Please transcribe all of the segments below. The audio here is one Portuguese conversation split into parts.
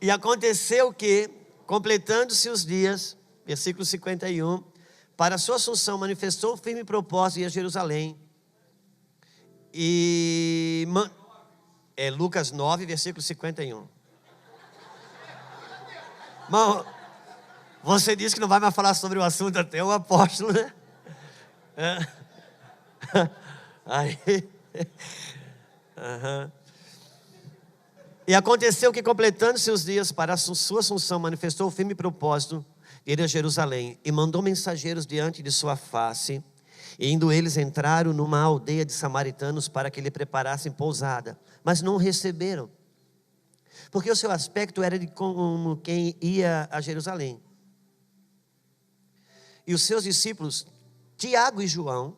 E aconteceu que, completando-se os dias, versículo 51, para a sua assunção manifestou firme propósito ir a Jerusalém. É Lucas 9, versículo 51. Irmão, você disse que não vai mais falar sobre o assunto até o apóstolo, né? Aí. Uhum. E aconteceu que, completando-se os dias para a sua assunção, manifestou o firme propósito de ir a Jerusalém, e mandou mensageiros diante de sua face, e indo eles entraram numa aldeia de samaritanos para que lhe preparassem pousada, mas não o receberam, porque o seu aspecto era de como quem ia a Jerusalém. E os seus discípulos, Tiago e João,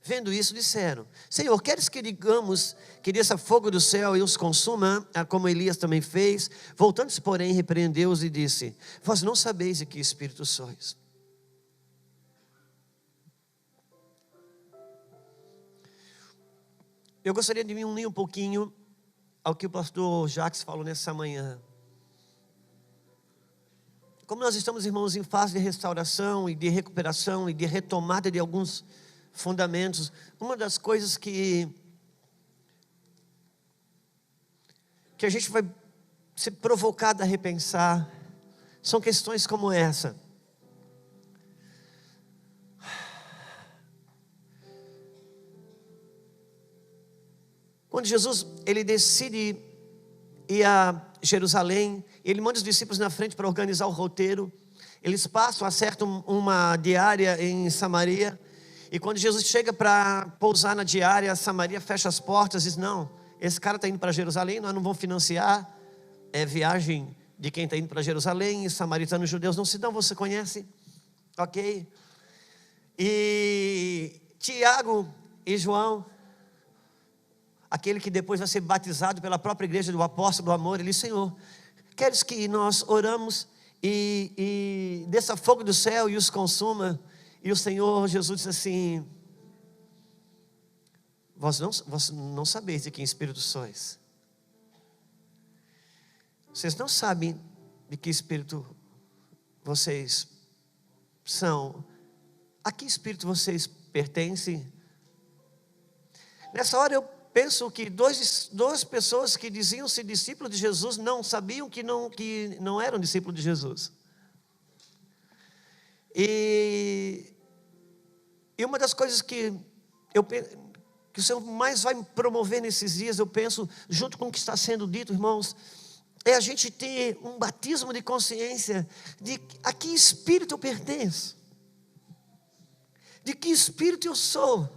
vendo isso, disseram: Senhor, queres que digamos que desça fogo do céu e os consuma, como Elias também fez? Voltando-se, porém, repreendeu-os e disse: Vós não sabeis de que espírito sois. Eu gostaria de me unir um pouquinho ao que o pastor Jacques falou nessa manhã. Como nós estamos, irmãos, em fase de restauração e de recuperação e de retomada de alguns fundamentos, uma das coisas que a gente vai ser provocado a repensar são questões como essa. Quando Jesus ele decide ir a Jerusalém, ele manda os discípulos na frente para organizar o roteiro. Eles passam, acertam uma diária em Samaria. E quando Jesus chega para pousar na diária, Samaria fecha as portas e diz: não, esse cara está indo para Jerusalém, nós não vamos financiar. É viagem de quem está indo para Jerusalém. E samaritanos e judeus não se dão, você conhece? Ok. E Tiago e João, aquele que depois vai ser batizado pela própria igreja do apóstolo do amor, ele diz: Senhor, queres que nós oramos e desça fogo do céu e os consuma? E o Senhor Jesus disse assim: vós não sabeis de que espírito sois. Vocês não sabem de que espírito vocês são. A que espírito vocês pertencem? Nessa hora eu penso que duas pessoas que diziam ser discípulos de Jesus não sabiam que não eram discípulos de Jesus. E uma das coisas que o Senhor mais vai me promover nesses dias, eu penso, junto com o que está sendo dito, irmãos, é a gente ter um batismo de consciência de a que espírito eu pertenço, de que espírito eu sou,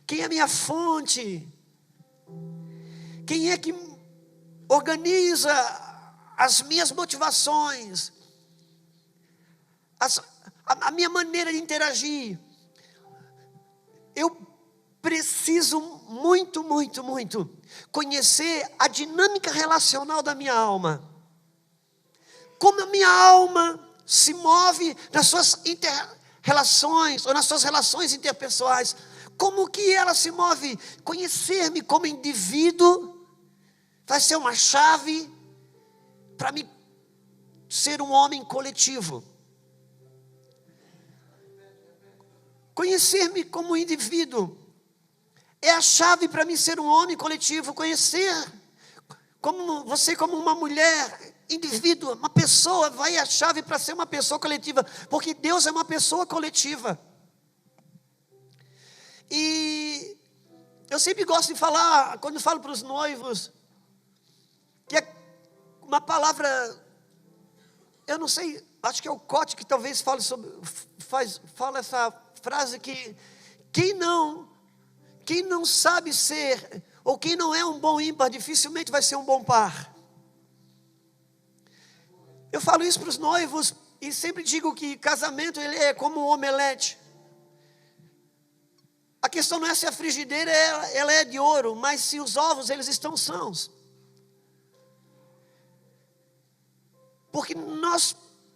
quem é a minha fonte, quem é que organiza as minhas motivações, a minha maneira de interagir. Eu preciso muito conhecer a dinâmica relacional da minha alma. Como a minha alma se move nas suas relações ou nas suas relações interpessoais. Como que ela se move? Conhecer-me como indivíduo vai ser uma chave para me ser um homem coletivo. Conhecer-me como indivíduo é a chave para mim ser um homem coletivo. Conhecer como você, como uma mulher, indivíduo, uma pessoa, vai a chave para ser uma pessoa coletiva, porque Deus é uma pessoa coletiva. E eu sempre gosto de falar, quando eu falo para os noivos, que é uma palavra, eu não sei, acho que é o Cote que talvez fala essa frase que quem não sabe ser, ou quem não é um bom ímpar, dificilmente vai ser um bom par. Eu falo isso para os noivos e sempre digo que casamento ele é como um omelete. A questão não é se a frigideira ela é de ouro, mas se os ovos eles estão sãos. Porque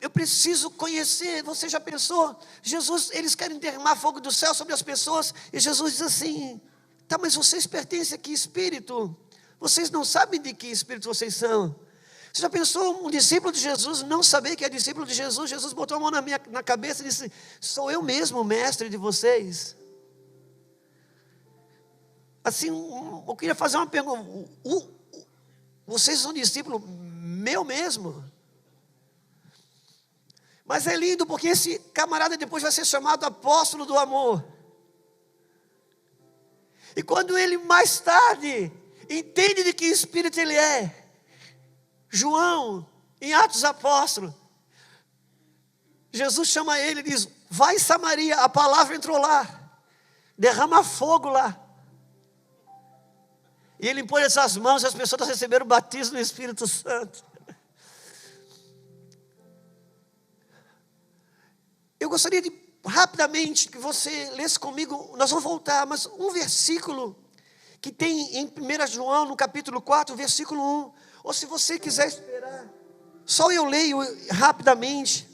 eu preciso conhecer. Você já pensou? Jesus, eles querem derramar fogo do céu sobre as pessoas. E Jesus diz assim: tá, mas vocês pertencem a que espírito? Vocês não sabem de que espírito vocês são. Você já pensou um discípulo de Jesus não saber que é discípulo de Jesus? Jesus botou a mão na cabeça e disse: sou eu mesmo o mestre de vocês. Assim, eu queria fazer uma pergunta. Vocês são discípulo meu mesmo? Mas é lindo porque esse camarada depois vai ser chamado apóstolo do amor. E quando ele mais tarde entende de que espírito ele é, João, em Atos Apóstolos, Jesus chama ele e diz: vai em Samaria, a palavra entrou lá, derrama fogo lá. E ele impõe essas mãos e as pessoas receberam o batismo do Espírito Santo. Eu gostaria de rapidamente que você lesse comigo, nós vamos voltar, mas um versículo que tem em 1 João, no capítulo 4, versículo 1. Ou se você quiser esperar, só eu leio rapidamente.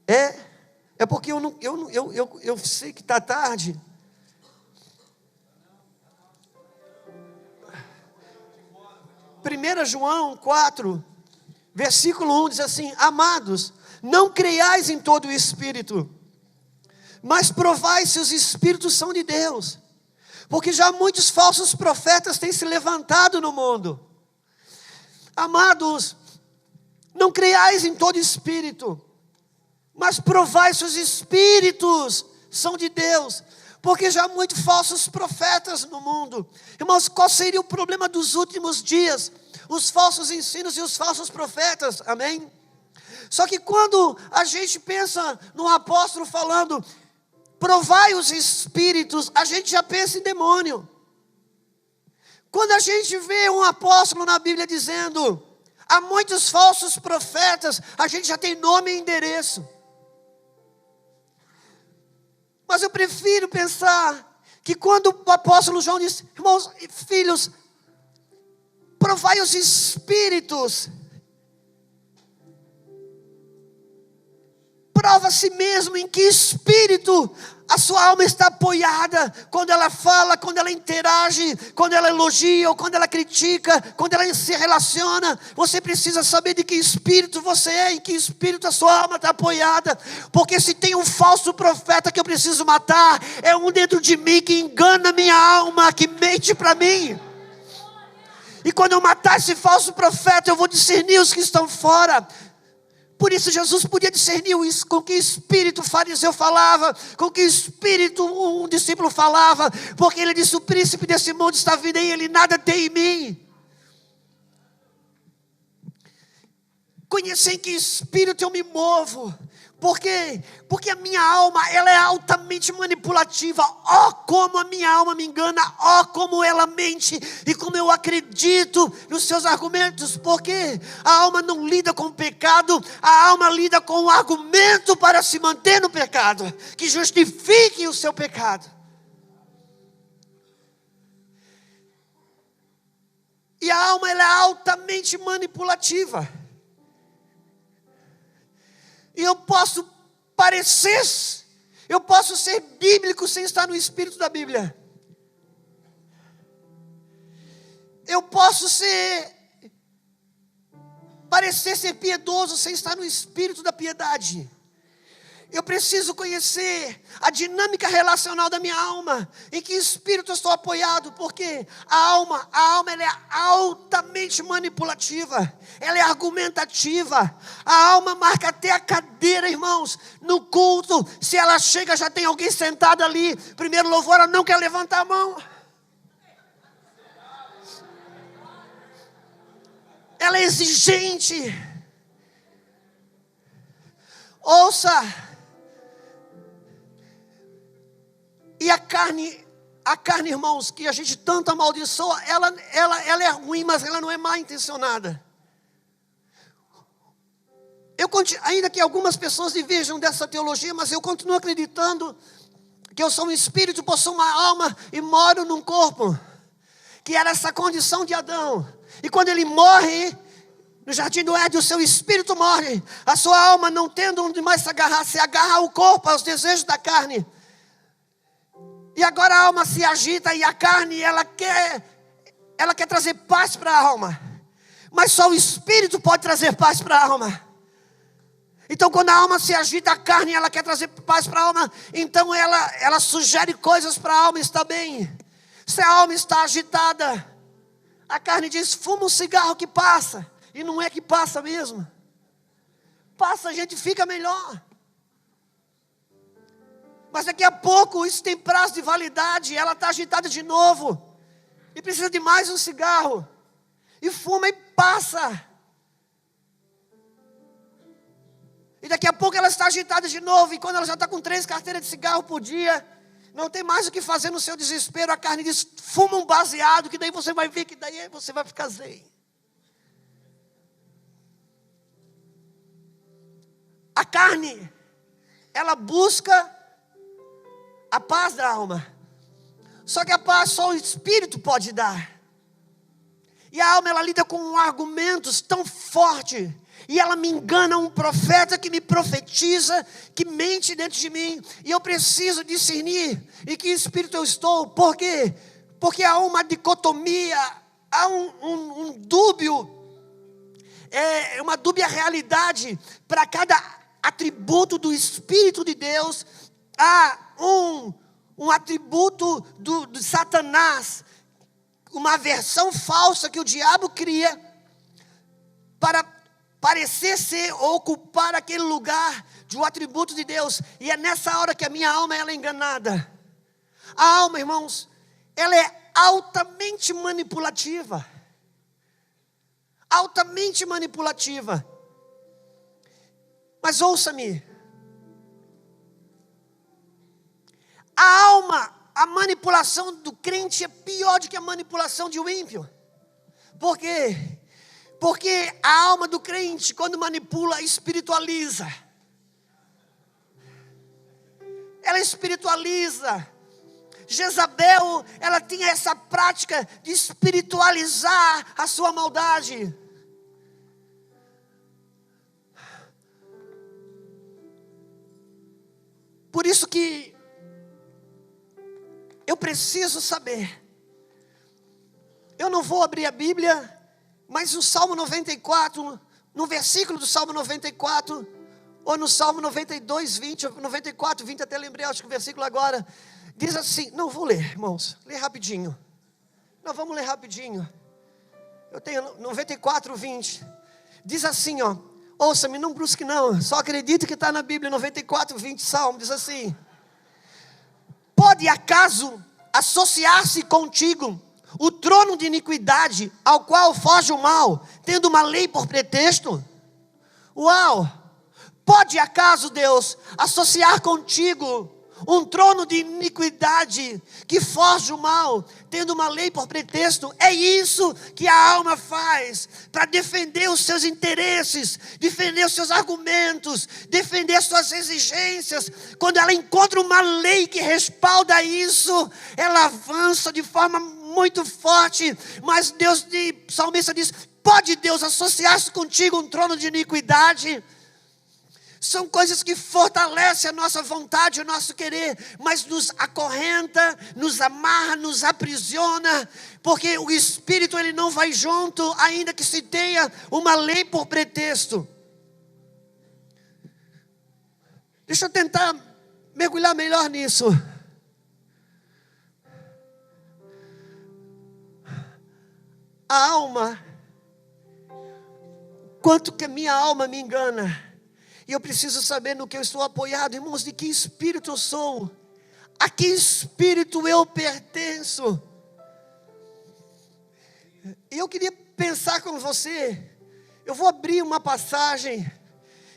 É porque eu sei que está tarde. 1 João 4, versículo 1 diz assim: amados, não creiais em todo o espírito, mas provai se os espíritos são de Deus, porque já muitos falsos profetas têm se levantado no mundo. Amados, não creiais em todo espírito, mas provai se os espíritos são de Deus, porque já há muitos falsos profetas no mundo. Irmãos, qual seria o problema dos últimos dias? Os falsos ensinos e os falsos profetas, amém? Só que quando a gente pensa no apóstolo falando, provai os espíritos, a gente já pensa em demônio. Quando a gente vê um apóstolo na Bíblia dizendo, há muitos falsos profetas, a gente já tem nome e endereço. Mas eu prefiro pensar que quando o apóstolo João diz, irmãos e filhos, provai os espíritos, prova a si mesmo em que espírito a sua alma está apoiada, quando ela fala, quando ela interage, quando ela elogia, ou quando ela critica, quando ela se relaciona. Você precisa saber de que espírito você é, em que espírito a sua alma está apoiada, porque se tem um falso profeta que eu preciso matar, é um dentro de mim que engana minha alma, que mente para mim. E quando eu matar esse falso profeta, eu vou discernir os que estão fora. Por isso Jesus podia discernir isso, com que espírito o fariseu falava, com que espírito um discípulo falava, porque ele disse, o príncipe desse mundo está vindo e ele nada tem em mim. Conhecer em que espírito eu me movo. Por quê? Porque a minha alma, ela é altamente manipulativa. Ó, como a minha alma me engana, ó, como ela mente, e como eu acredito nos seus argumentos. Porque a alma não lida com o pecado, a alma lida com o argumento para se manter no pecado, que justifique o seu pecado. E a alma, ela é altamente manipulativa. E eu posso ser bíblico sem estar no espírito da Bíblia. Eu posso parecer ser piedoso sem estar no espírito da piedade. Eu preciso conhecer a dinâmica relacional da minha alma, em que espírito eu estou apoiado, porque a alma ela é altamente manipulativa, ela é argumentativa. A alma marca até a cadeira, irmãos, no culto. Se ela chega, já tem alguém sentado ali, primeiro louvor, ela não quer levantar a mão. Ela é exigente. Ouça. E a carne, irmãos, que a gente tanto amaldiçoa, ela é ruim, mas ela não é mal intencionada. Ainda que algumas pessoas diverjam dessa teologia, mas eu continuo acreditando que eu sou um espírito, possuo uma alma e moro num corpo, que era essa condição de Adão. E quando ele morre no jardim do Éden, o seu espírito morre, a sua alma, não tendo onde mais se agarra ao corpo, aos desejos da carne. E agora a alma se agita e a carne, ela quer ela quer trazer paz para a alma. Mas só o Espírito pode trazer paz para a alma. Então quando a alma se agita, a carne, ela quer trazer paz para a alma. Então ela sugere coisas para a alma estar bem. Se a alma está agitada, a carne diz, fuma um cigarro que passa. E não é que passa mesmo. Passa, a gente fica melhor. Mas daqui a pouco isso tem prazo de validade. Ela está agitada de novo. E precisa de mais um cigarro. E fuma e passa. E daqui a pouco ela está agitada de novo. E quando ela já está com 3 carteiras de cigarro por dia, não tem mais o que fazer no seu desespero. A carne diz, fuma um baseado, que daí você vai ver que daí você vai ficar zen. A carne, ela busca a paz da alma. Só que a paz só o Espírito pode dar. E a alma, ela lida com argumentos tão fortes. E ela me engana, um profeta que me profetiza, que mente dentro de mim. E eu preciso discernir em que espírito eu estou. Por quê? Porque há uma dicotomia, há um dúbio, uma dúbia realidade. Para cada atributo do Espírito de Deus, há um atributo de Satanás, uma versão falsa que o diabo cria para parecer ser ou ocupar aquele lugar de um atributo de Deus. E é nessa hora que a minha alma ela é enganada. A alma, irmãos, ela é altamente manipulativa. Altamente manipulativa. Mas ouça-me. A alma, a manipulação do crente é pior do que a manipulação de um ímpio. Por quê? Porque a alma do crente, quando manipula, espiritualiza. Ela espiritualiza. Jezabel, ela tinha essa prática de espiritualizar a sua maldade. Por isso que eu preciso saber. Eu não vou abrir a Bíblia, mas no Salmo 94, no versículo do Salmo 94, ou no Salmo 92, 20, 94, 20, até lembrei, acho que o versículo agora, diz assim, não vou ler, irmãos, lê rapidinho. Não, vamos ler rapidinho. Eu tenho 94, 20. Diz assim, ó, ouça-me, não brusque não, só acredite que está na Bíblia, 94, 20, Salmo, diz assim, pode acaso associar-se contigo o trono de iniquidade ao qual foge o mal, tendo uma lei por pretexto? Uau! Pode acaso, Deus, associar contigo um trono de iniquidade que foge o mal, tendo uma lei por pretexto? É isso que a alma faz para defender os seus interesses, defender os seus argumentos, defender as suas exigências. Quando ela encontra uma lei que respalda isso, ela avança de forma muito forte. Mas Deus, o salmista diz, pode Deus associar-se contigo um trono de iniquidade? São coisas que fortalecem a nossa vontade, o nosso querer, mas nos acorrenta, nos amarra, nos aprisiona, porque o Espírito ele não vai junto, ainda que se tenha uma lei por pretexto. Deixa eu tentar mergulhar melhor nisso. A alma, quanto que a minha alma me engana. E eu preciso saber no que eu estou apoiado, irmãos, de que espírito eu sou, a que espírito eu pertenço. E eu queria pensar com você, eu vou abrir uma passagem,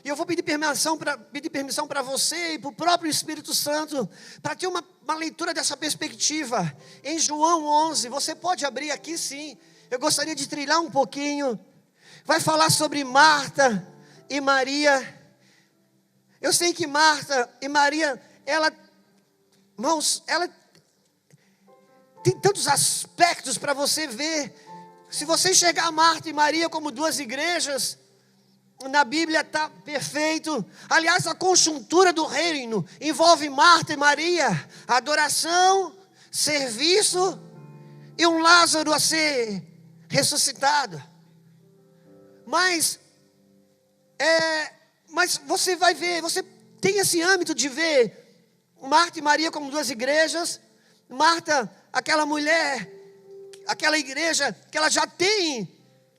e eu vou pedir permissão para você e para o próprio Espírito Santo, para ter uma leitura dessa perspectiva. Em João 11, você pode abrir aqui sim, eu gostaria de trilhar um pouquinho, vai falar sobre Marta e Maria. Eu sei que Marta e Maria, irmãos, ela tem tantos aspectos para você ver. Se você enxergar Marta e Maria como duas igrejas, na Bíblia está perfeito. Aliás, a conjuntura do reino envolve Marta e Maria, adoração, serviço e um Lázaro a ser ressuscitado. Mas você vai ver, você tem esse âmbito de ver Marta e Maria como duas igrejas. Marta, aquela mulher, aquela igreja que ela já tem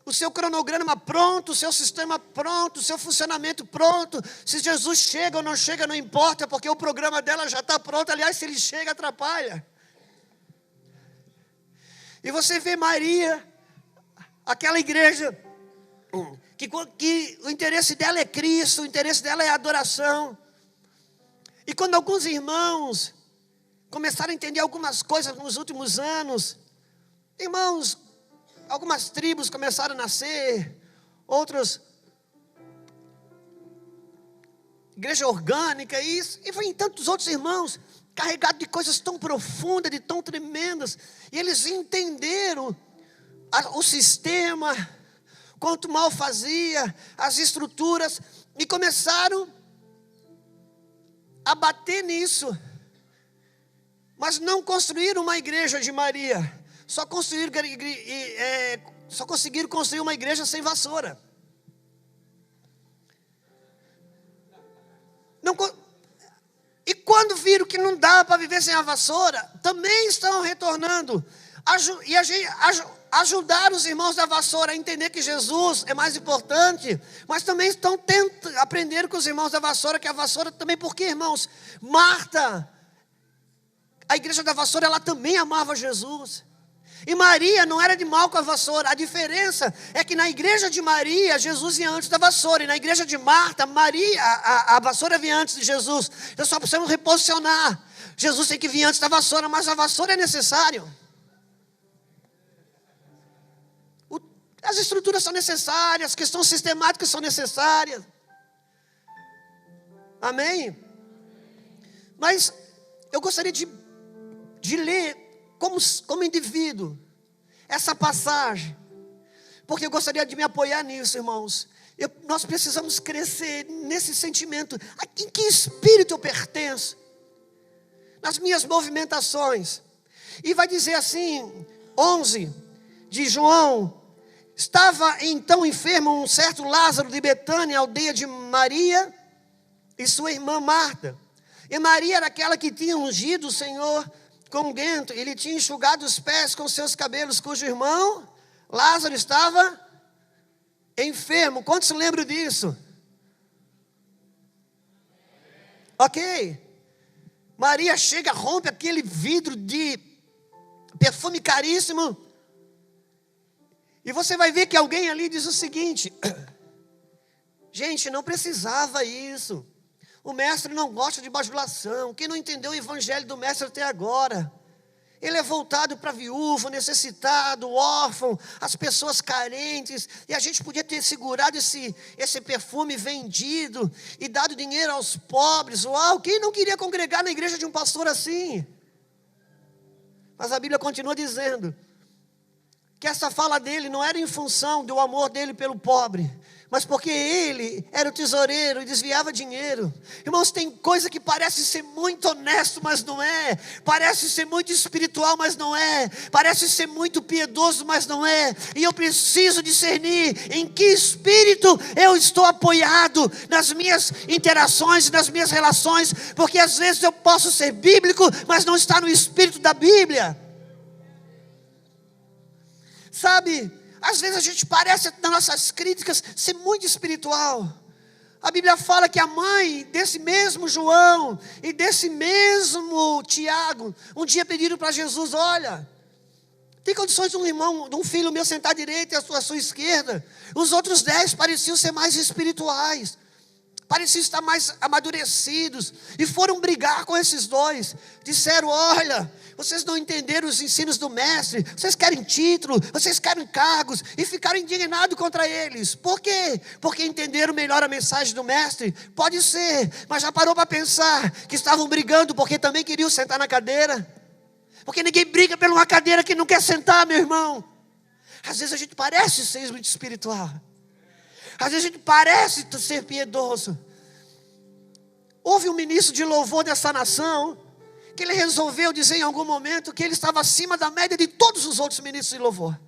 o seu cronograma pronto, o seu sistema pronto, o seu funcionamento pronto. Se Jesus chega ou não chega, não importa, porque o programa dela já está pronto. Aliás, se ele chega, atrapalha. E você vê Maria, aquela igreja que o interesse dela é Cristo, o interesse dela é a adoração. E quando alguns irmãos começaram a entender algumas coisas nos últimos anos, irmãos, algumas tribos começaram a nascer, outras, igreja orgânica, isso, e foi em tantos outros irmãos, carregados de coisas tão profundas, de tão tremendas, e eles entenderam o sistema, quanto mal fazia, as estruturas, e começaram a bater nisso, mas não construíram uma igreja de Maria, só conseguiram construir uma igreja sem vassoura. E quando viram que não dá para viver sem a vassoura, também estão retornando. Ajudar os irmãos da vassoura a entender que Jesus é mais importante, mas também estão aprendendo com os irmãos da vassoura que a vassoura também, porque, irmãos, Marta, a igreja da vassoura, ela também amava Jesus. E Maria não era de mal com a vassoura. A diferença é que na igreja de Maria, Jesus vinha antes da vassoura. E na igreja de Marta, a vassoura vinha antes de Jesus. Então só precisamos reposicionar. Jesus tem que vir antes da vassoura, mas a vassoura é necessário. As estruturas são necessárias, as questões sistemáticas são necessárias. Amém? Mas eu gostaria de ler como indivíduo essa passagem, porque eu gostaria de me apoiar nisso, irmãos. Nós precisamos crescer nesse sentimento. Em que espírito eu pertenço? Nas minhas movimentações. E vai dizer assim, 11 de João: estava então enfermo um certo Lázaro de Betânia, aldeia de Maria e sua irmã Marta. E Maria era aquela que tinha ungido o Senhor com unguento, ele tinha enxugado os pés com seus cabelos, cujo irmão Lázaro estava enfermo. Quantos se lembram disso? Ok. Maria chega, rompe aquele vidro de perfume caríssimo, e você vai ver que alguém ali diz o seguinte: gente, não precisava isso. O mestre não gosta de bajulação. Quem não entendeu o evangelho do mestre até agora? Ele é voltado para viúvo, necessitado, órfão, as pessoas carentes. E a gente podia ter segurado esse perfume vendido e dado dinheiro aos pobres. Uau, quem não queria congregar na igreja de um pastor assim? Mas a Bíblia continua dizendo que essa fala dele não era em função do amor dele pelo pobre, mas porque ele era o tesoureiro e desviava dinheiro. Irmãos, tem coisa que parece ser muito honesto, mas não é. Parece ser muito espiritual, mas não é. Parece ser muito piedoso, mas não é. E eu preciso discernir em que espírito eu estou apoiado nas minhas interações, nas minhas relações, porque às vezes eu posso ser bíblico, mas não estar no espírito da Bíblia. Sabe, às vezes a gente parece, nas nossas críticas, ser muito espiritual. A Bíblia fala que a mãe desse mesmo João e desse mesmo Tiago, um dia pediram para Jesus: olha, tem condições de um filho meu sentar à direita e à sua esquerda? Os outros 10 pareciam ser mais espirituais, pareciam estar mais amadurecidos, e foram brigar com esses dois. Disseram: olha, vocês não entenderam os ensinos do mestre, vocês querem título, vocês querem cargos, e ficaram indignados contra eles. Por quê? Porque entenderam melhor a mensagem do mestre? Pode ser, mas já parou para pensar que estavam brigando porque também queriam sentar na cadeira? Porque ninguém briga por uma cadeira que não quer sentar, meu irmão. Às vezes a gente parece ser muito espiritual, às vezes a gente parece ser piedoso. Houve um ministro de louvor dessa nação, que ele resolveu dizer em algum momento que ele estava acima da média de todos os outros ministros de louvor.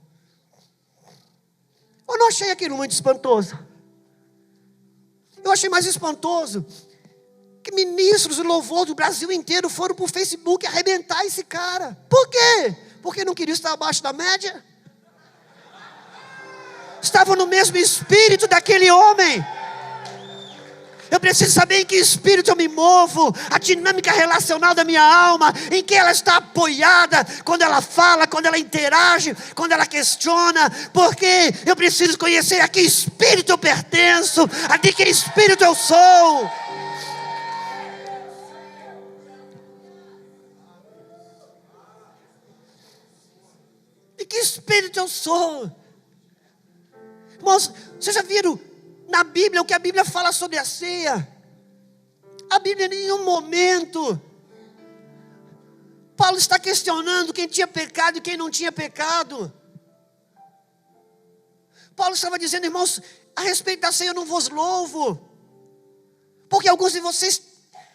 Eu não achei aquilo muito espantoso. Eu achei mais espantoso que ministros de louvor do Brasil inteiro foram para o Facebook arrebentar esse cara. Por quê? Porque não queriam estar abaixo da média. Estavam no mesmo espírito daquele homem. Eu preciso saber em que espírito eu me movo, a dinâmica relacional da minha alma, em que ela está apoiada, quando ela fala, quando ela interage, quando ela questiona, porque eu preciso conhecer a que espírito eu pertenço, a de que espírito eu sou. De que espírito eu sou? Irmãos, vocês já viram na Bíblia o que a Bíblia fala sobre a ceia? A Bíblia em nenhum momento Paulo está questionando quem tinha pecado e quem não tinha pecado. Paulo estava dizendo, irmãos, a respeito da ceia eu não vos louvo, porque alguns de vocês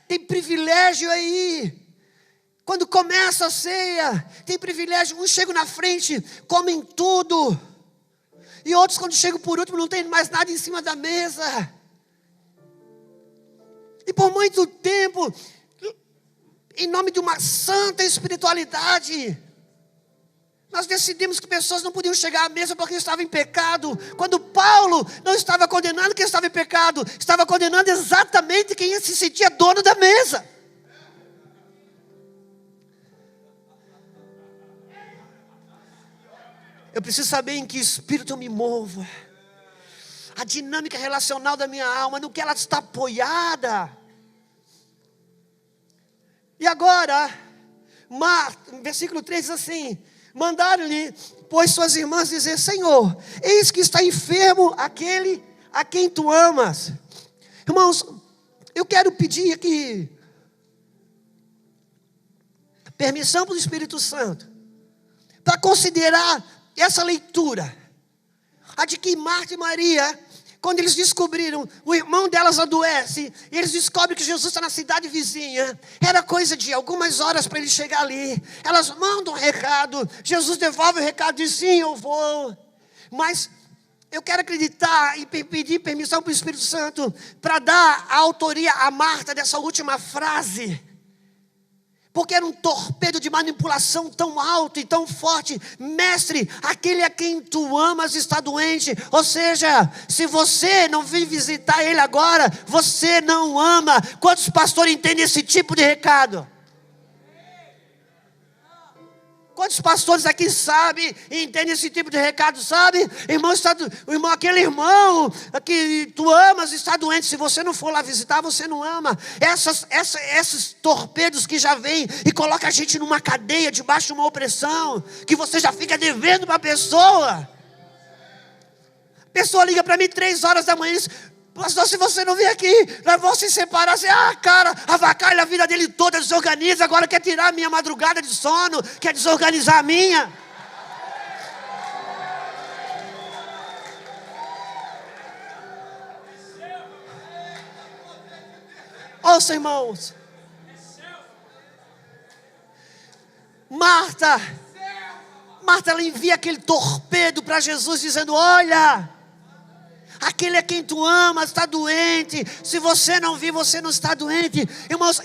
têm privilégio aí. Quando começa a ceia, tem privilégio, uns chegam na frente, comem tudo, e outros quando chegam por último não tem mais nada em cima da mesa. E por muito tempo, em nome de uma santa espiritualidade, nós decidimos que pessoas não podiam chegar à mesa porque estavam em pecado, quando Paulo não estava condenando quem estava em pecado, estava condenando exatamente quem se sentia dono da mesa. Eu preciso saber em que espírito eu me movo, a dinâmica relacional da minha alma, no que ela está apoiada. E agora, versículo 3 diz assim: mandaram-lhe, pois, suas irmãs dizer, Senhor, eis que está enfermo aquele a quem tu amas. Irmãos, eu quero pedir aqui permissão para o Espírito Santo, para considerar essa leitura, a de que Marta e Maria, quando eles descobriram, o irmão delas adoece, e eles descobrem que Jesus está na cidade vizinha, era coisa de algumas horas para ele chegar ali, elas mandam um recado, Jesus devolve o recado e diz, sim, eu vou, mas eu quero acreditar e pedir permissão para o Espírito Santo, para dar a autoria a Marta dessa última frase, porque era um torpedo de manipulação tão alto e tão forte. Mestre, aquele a quem tu amas está doente. Ou seja, se você não vir visitar ele agora, você não ama. Quantos pastores entendem esse tipo de recado? Quantos pastores aqui sabem e entendem esse tipo de recado, sabe? Aquele irmão que tu amas está doente. Se você não for lá visitar, você não ama. Esses torpedos que já vêm e colocam a gente numa cadeia, debaixo de uma opressão, que você já fica devendo para a pessoa. A pessoa liga para mim 3 horas da manhã e diz, pastor, se você não vir aqui, nós vamos se separar. Assim, cara, avacalha a vida dele toda, desorganiza, agora quer tirar a minha madrugada de sono, quer desorganizar a minha. Ouça, irmãos, Marta, ela envia aquele torpedo para Jesus, dizendo, olha, aquele a quem tu amas está doente. Se você não vir, você não está doente. Irmãos,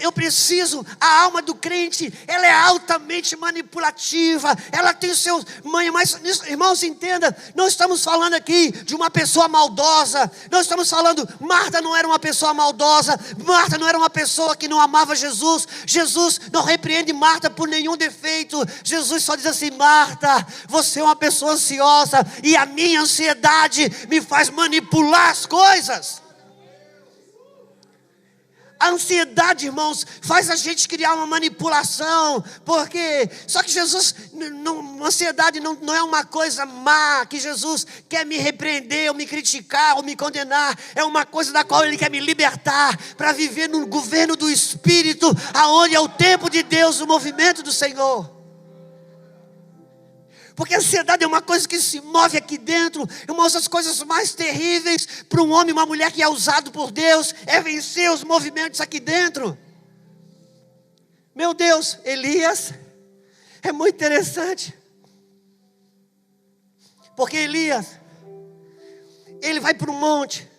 a alma do crente, ela é altamente manipulativa, ela tem os seus manhos, mas irmãos, entenda, não estamos falando aqui de uma pessoa maldosa, não estamos falando, Marta não era uma pessoa maldosa, Marta não era uma pessoa que não amava Jesus, Jesus não repreende Marta por nenhum defeito, Jesus só diz assim, Marta, você é uma pessoa ansiosa, e a minha ansiedade me faz manipular as coisas. A ansiedade, irmãos, faz a gente criar uma manipulação, porque, só que Jesus, ansiedade não é uma coisa má, que Jesus quer me repreender, ou me criticar, ou me condenar, é uma coisa da qual Ele quer me libertar, para viver no governo do Espírito, aonde é o tempo de Deus, o movimento do Senhor. Porque a ansiedade é uma coisa que se move aqui dentro. Irmãos, as coisas mais terríveis para um homem e uma mulher que é usado por Deus é vencer os movimentos aqui dentro. Meu Deus, Elias é muito interessante. Porque Elias, ele vai para o monte,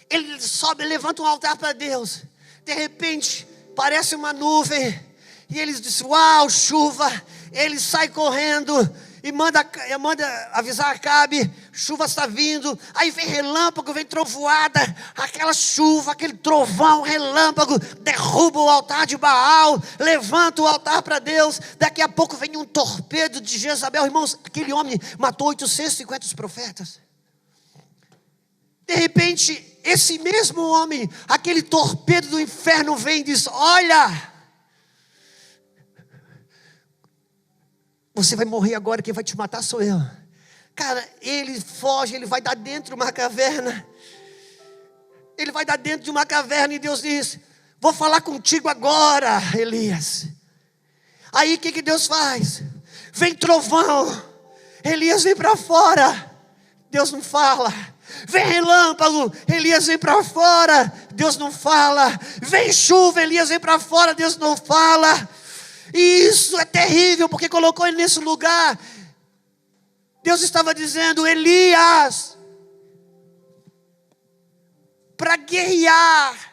ele sobe, levanta um altar para Deus. De repente, parece uma nuvem, e ele diz: uau, chuva. Ele sai correndo e manda avisar Acabe: chuva está vindo. Aí vem relâmpago, vem trovoada, aquela chuva, aquele trovão, relâmpago, derruba o altar de Baal, levanta o altar para Deus. Daqui a pouco vem um torpedo de Jezabel. Irmãos, aquele homem matou 850 profetas. De repente, esse mesmo homem, aquele torpedo do inferno vem e diz: olha, você vai morrer agora, quem vai te matar sou eu. Cara, ele foge, ele vai dar dentro de uma caverna. Ele vai dar dentro de uma caverna e Deus diz: vou falar contigo agora, Elias. Aí o que Deus faz? Vem trovão, Elias vem para fora, Deus não fala. Vem relâmpago, Elias vem para fora, Deus não fala. Vem chuva, Elias vem para fora, Deus não fala. E isso é terrível, porque colocou ele nesse lugar. Deus estava dizendo: Elias, para guerrear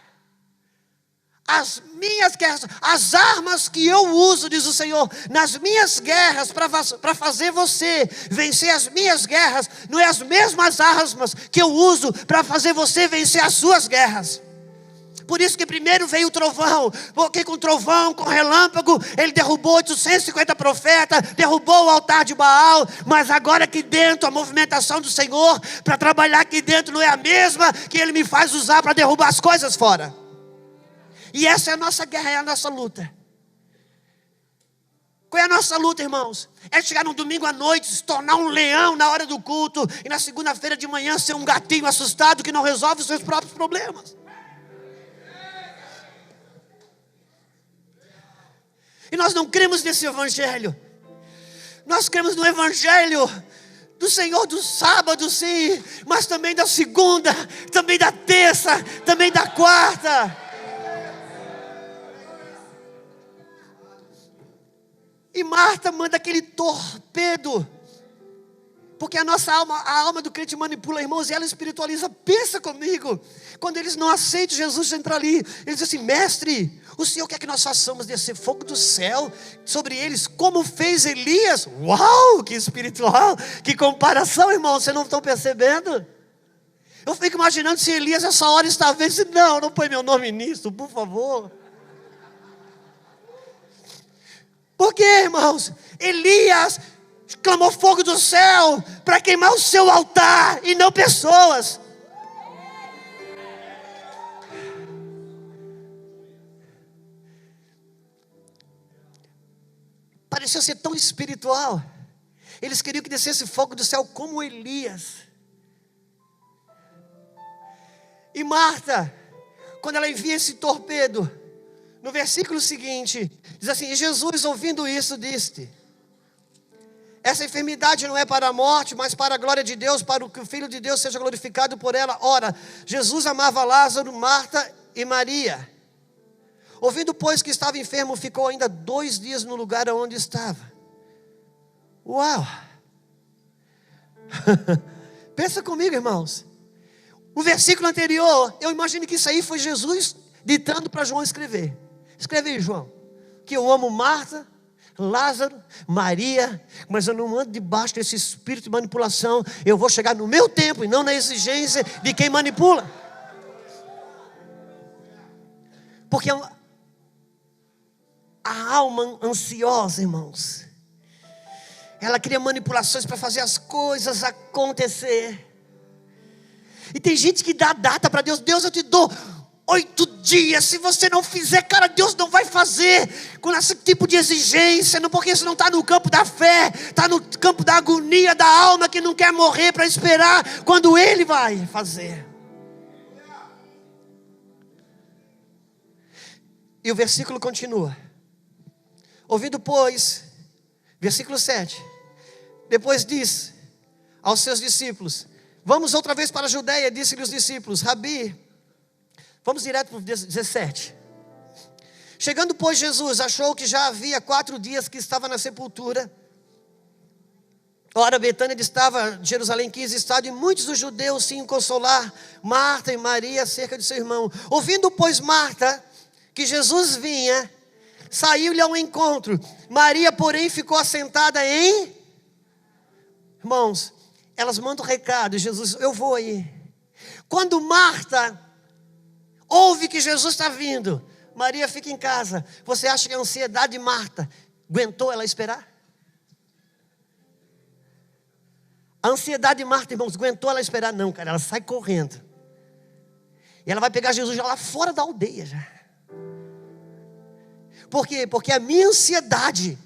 as minhas guerras, as armas que eu uso, diz o Senhor, nas minhas guerras, para fazer você vencer as minhas guerras, não é as mesmas armas que eu uso para fazer você vencer as suas guerras. Por isso que primeiro veio o trovão, porque com trovão, com relâmpago, ele derrubou 850 profetas, derrubou o altar de Baal. Mas agora aqui dentro, a movimentação do Senhor, para trabalhar aqui dentro, não é a mesma que Ele me faz usar para derrubar as coisas fora. E essa é a nossa guerra, é a nossa luta. Qual é a nossa luta, irmãos? É chegar no domingo à noite, se tornar um leão na hora do culto, e na segunda-feira de manhã ser um gatinho assustado que não resolve os seus próprios problemas. E nós não cremos nesse evangelho. Nós cremos no evangelho do Senhor do sábado, sim, mas também da segunda, também da terça, também da quarta. E Marta manda aquele torpedo, porque a nossa alma, a alma do crente manipula, irmãos, e ela espiritualiza. Pensa comigo, quando eles não aceitam Jesus entrar ali, eles dizem assim: mestre, o Senhor quer que nós façamos descer fogo do céu sobre eles, como fez Elias? Uau, que espiritual, que comparação, irmão, vocês não estão percebendo? Eu fico imaginando se Elias essa hora está vendo, disse: não põe meu nome nisso, por favor. Por quê, irmãos? Elias clamou fogo do céu para queimar o seu altar e não pessoas. Pareceu ser tão espiritual. Eles queriam que descesse fogo do céu como Elias. E Marta, quando ela envia esse torpedo, no versículo seguinte, diz assim: e Jesus, ouvindo isso, disse: essa enfermidade não é para a morte, mas para a glória de Deus, para que o Filho de Deus seja glorificado por ela. Ora, Jesus amava Lázaro, Marta e Maria. Ouvindo, pois, que estava enfermo, ficou ainda 2 dias no lugar onde estava. Uau! Pensa comigo, irmãos. O versículo anterior, eu imagino que isso aí foi Jesus ditando para João escrever. Escreve aí, João, que eu amo Marta, Lázaro, Maria, mas eu não ando debaixo desse espírito de manipulação. Eu vou chegar no meu tempo e não na exigência de quem manipula. Porque a alma ansiosa, irmãos, ela cria manipulações para fazer as coisas acontecer. E tem gente que dá data para Deus: Deus, eu te dou 8 dias, se você não fizer, cara, Deus não vai fazer, com esse tipo de exigência, não, porque isso não está no campo da fé, está no campo da agonia da alma que não quer morrer para esperar quando Ele vai fazer. E o versículo continua: ouvindo, pois, versículo 7, depois disse aos seus discípulos: vamos outra vez para a Judeia. Disse-lhe os discípulos: Rabi, vamos direto para o 17. Chegando, pois, Jesus achou que já havia 4 dias que estava na sepultura. Ora, Betânia distava de Jerusalém 15 estados, e muitos dos judeus se iam consolar Marta e Maria acerca de seu irmão. Ouvindo, pois, Marta que Jesus vinha, saiu-lhe ao encontro. Maria, porém, ficou assentada em... Irmãos, elas mandam recado, Jesus, eu vou aí. Quando Marta ouve que Jesus está vindo, Maria fica em casa. Você acha que a ansiedade de Marta aguentou ela esperar? A ansiedade de Marta, irmãos, aguentou ela esperar? Não, cara, ela sai correndo. E ela vai pegar Jesus já lá fora da aldeia já. Por quê? Porque a minha ansiedade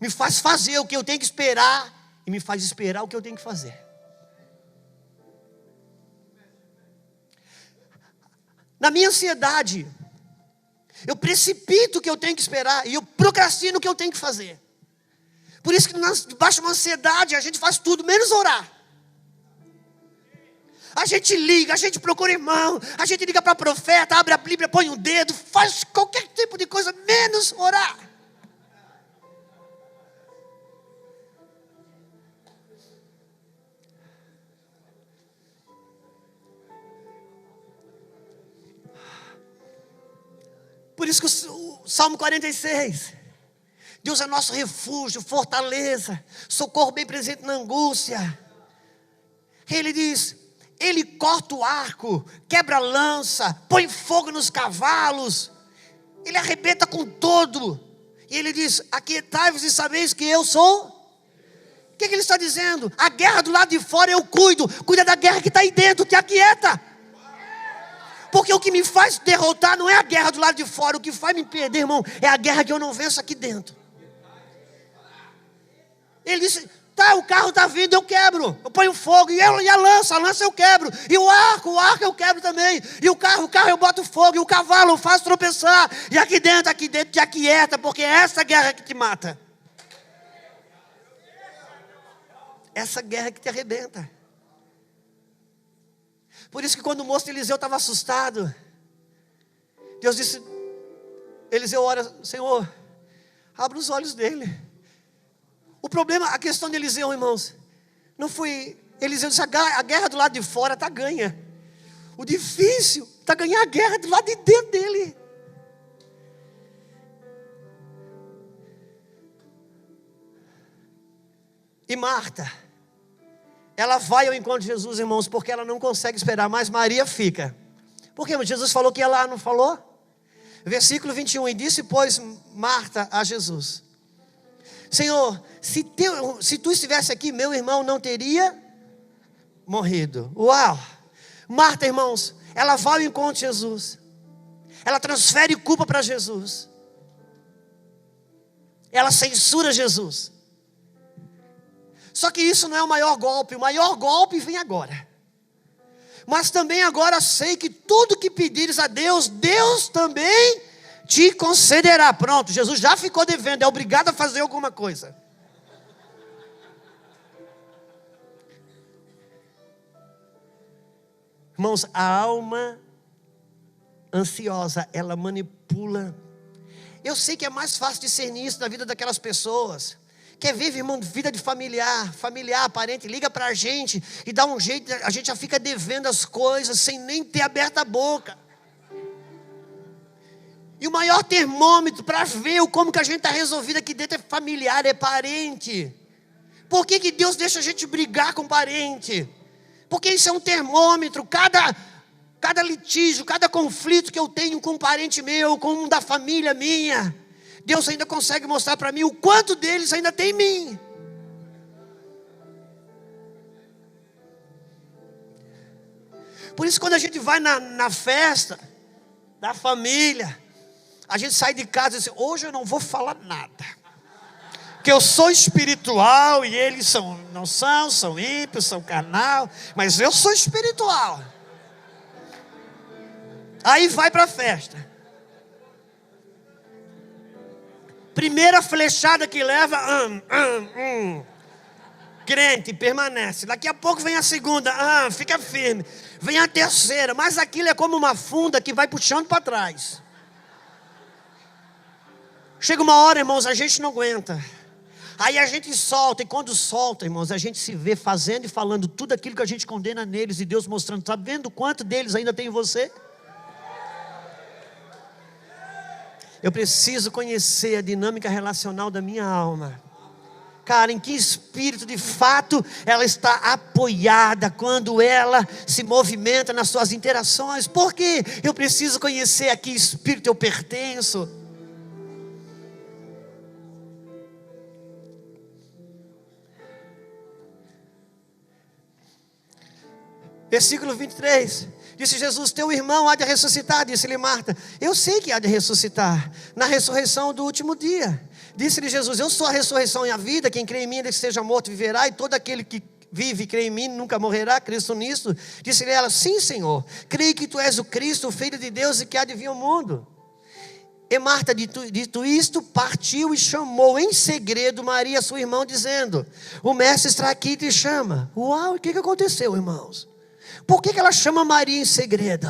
me faz fazer o que eu tenho que esperar e me faz esperar o que eu tenho que fazer. Na minha ansiedade, eu precipito o que eu tenho que esperar e eu procrastino o que eu tenho que fazer. Por isso que debaixo de uma ansiedade a gente faz tudo, menos orar. A gente liga, a gente procura irmão, a gente liga para profeta, abre a Bíblia, põe um dedo, faz qualquer tipo de coisa, menos orar. Por isso que o Salmo 46... Deus é nosso refúgio, fortaleza, socorro bem presente na angústia. Ele diz, Ele corta o arco, quebra a lança, põe fogo nos cavalos. Ele arrebenta com todo. E Ele diz, aquietai-vos e sabeis que eu sou. O que Ele está dizendo? A guerra do lado de fora eu cuido. Cuida da guerra que está aí dentro, te aquieta. Porque o que me faz derrotar não é a guerra do lado de fora. O que faz me perder, irmão, é a guerra que eu não venço aqui dentro. Ele disse, tá, o carro está vindo, eu quebro. Eu ponho fogo, e a lança eu quebro. E o arco eu quebro também. E o carro eu boto fogo. E o cavalo eu faço tropeçar. E aqui dentro te aquieta, porque é essa guerra que te mata. Essa guerra que te arrebenta. Por isso que quando o moço Eliseu estava assustado, Deus disse, Eliseu ora, Senhor, abre os olhos dele. O problema, a questão de Eliseu, irmãos, não foi... Eliseu disse, a guerra do lado de fora está ganha. O difícil está ganhar a guerra do lado de dentro dele. E Marta, ela vai ao encontro de Jesus, irmãos, porque ela não consegue esperar, mas Maria fica. Por quê? Jesus falou que ia lá, não falou? Versículo 21, e disse, pois, Marta a Jesus, Senhor, se tu estivesse aqui, meu irmão não teria morrido. Uau! Marta, irmãos, ela vai ao encontro de Jesus. Ela transfere culpa para Jesus. Ela censura Jesus. Só que isso não é o maior golpe vem agora. Mas também agora sei que tudo que pedires a Deus, Deus também te concederá. Pronto, Jesus já ficou devendo, é obrigado a fazer alguma coisa. Irmãos, a alma ansiosa, ela manipula. Eu sei que é mais fácil discernir isso na vida daquelas pessoas. Quer ver, irmão, vida de familiar, parente, liga pra gente e dá um jeito, a gente já fica devendo as coisas sem nem ter aberto a boca. E o maior termômetro para ver como que a gente está resolvido aqui dentro é familiar, é parente. Por que Deus deixa a gente brigar com parente? Porque isso é um termômetro. Cada litígio, cada conflito que eu tenho com um parente meu, com um da família minha, Deus ainda consegue mostrar para mim o quanto deles ainda tem em mim. Por isso quando a gente vai na festa da família, a gente sai de casa e diz, hoje eu não vou falar nada. Porque eu sou espiritual e eles não são ímpios, são carnal, mas eu sou espiritual. Aí vai para a festa. Primeira flechada que leva, crente, permanece. Daqui a pouco vem a segunda, fica firme. Vem a terceira, mas aquilo é como uma funda que vai puxando para trás. Chega uma hora, irmãos, a gente não aguenta. Aí a gente solta, e quando solta, irmãos, a gente se vê fazendo e falando tudo aquilo que a gente condena neles, e Deus mostrando, está vendo quanto deles ainda tem em você? Eu preciso conhecer a dinâmica relacional da minha alma. Cara, em que espírito de fato ela está apoiada quando ela se movimenta nas suas interações? Por quê? Eu preciso conhecer a que espírito eu pertenço. Versículo 23, disse Jesus: teu irmão há de ressuscitar. Disse-lhe Marta: eu sei que há de ressuscitar na ressurreição do último dia. Disse-lhe Jesus: eu sou a ressurreição e a vida, quem crê em mim, ainda que seja morto, viverá, e todo aquele que vive e crê em mim, nunca morrerá. Cristo nisto? Disse-lhe ela: sim, Senhor, creio que tu és o Cristo, o Filho de Deus, e que há de vir ao mundo. E Marta, dito isto, partiu e chamou em segredo Maria, sua irmã, dizendo: o mestre está aqui e te chama. Uau, o que aconteceu, irmãos? Por que ela chama Maria em segredo?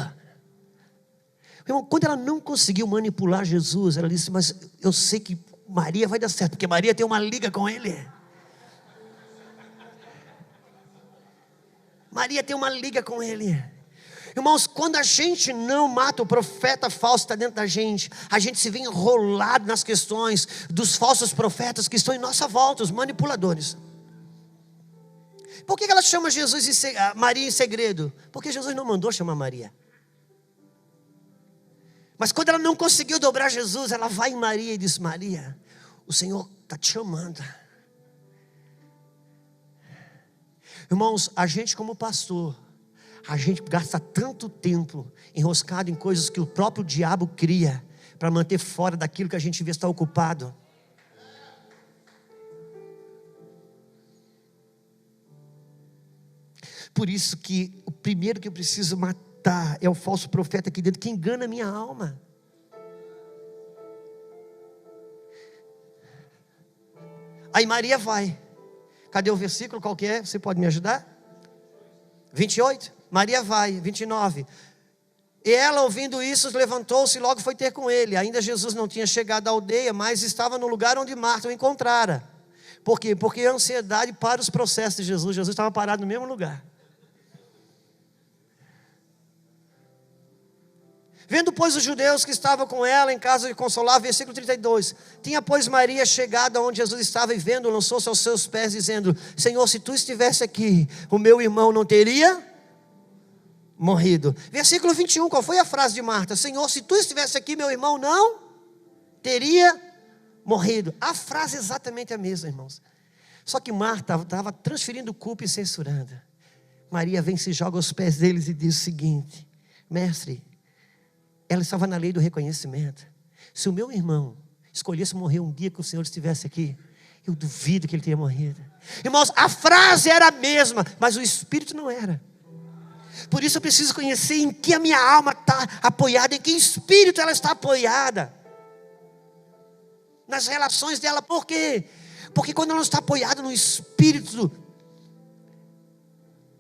Irmão, quando ela não conseguiu manipular Jesus, ela disse: mas eu sei que Maria vai dar certo, porque Maria tem uma liga com ele. Maria tem uma liga com ele. Irmãos, quando a gente não mata o profeta falso que está dentro da gente, a gente se vê enrolado nas questões dos falsos profetas que estão em nossa volta, os manipuladores. Por que ela chama Maria em segredo? Porque Jesus não mandou chamar Maria. Mas quando ela não conseguiu dobrar Jesus, ela vai em Maria e diz: Maria, o Senhor está te chamando. Irmãos, a gente como pastor, a gente gasta tanto tempo enroscado em coisas que o próprio diabo cria para manter fora daquilo que a gente vê estar ocupado. Por isso que o primeiro que eu preciso matar é o falso profeta aqui dentro, que engana a minha alma. Aí Maria vai. Cadê o versículo? Qual que é? Você pode me ajudar? 28. Maria vai. 29. E ela, ouvindo isso, levantou-se e logo foi ter com ele. Ainda Jesus não tinha chegado à aldeia, mas estava no lugar onde Marta o encontrara. Por quê? Porque a ansiedade para os processos de Jesus. Jesus estava parado no mesmo lugar. Vendo, pois, os judeus que estavam com ela em casa de consolar, versículo 32. Tinha, pois, Maria chegado aonde Jesus estava e vendo, lançou-se aos seus pés, dizendo: Senhor, se tu estivesse aqui, o meu irmão não teria morrido. Versículo 21, qual foi a frase de Marta? Senhor, se tu estivesse aqui, meu irmão não teria morrido. A frase é exatamente a mesma, irmãos. Só que Marta estava transferindo culpa e censurando. Maria vem, se joga aos pés deles e diz o seguinte: mestre, ela estava na lei do reconhecimento. Se o meu irmão escolhesse morrer um dia que o Senhor estivesse aqui, eu duvido que ele tenha morrido. Irmãos, a frase era a mesma, mas o espírito não era. Por isso eu preciso conhecer em que a minha alma está apoiada, em que espírito ela está apoiada. Nas relações dela. Por quê? Porque quando ela está apoiada no espírito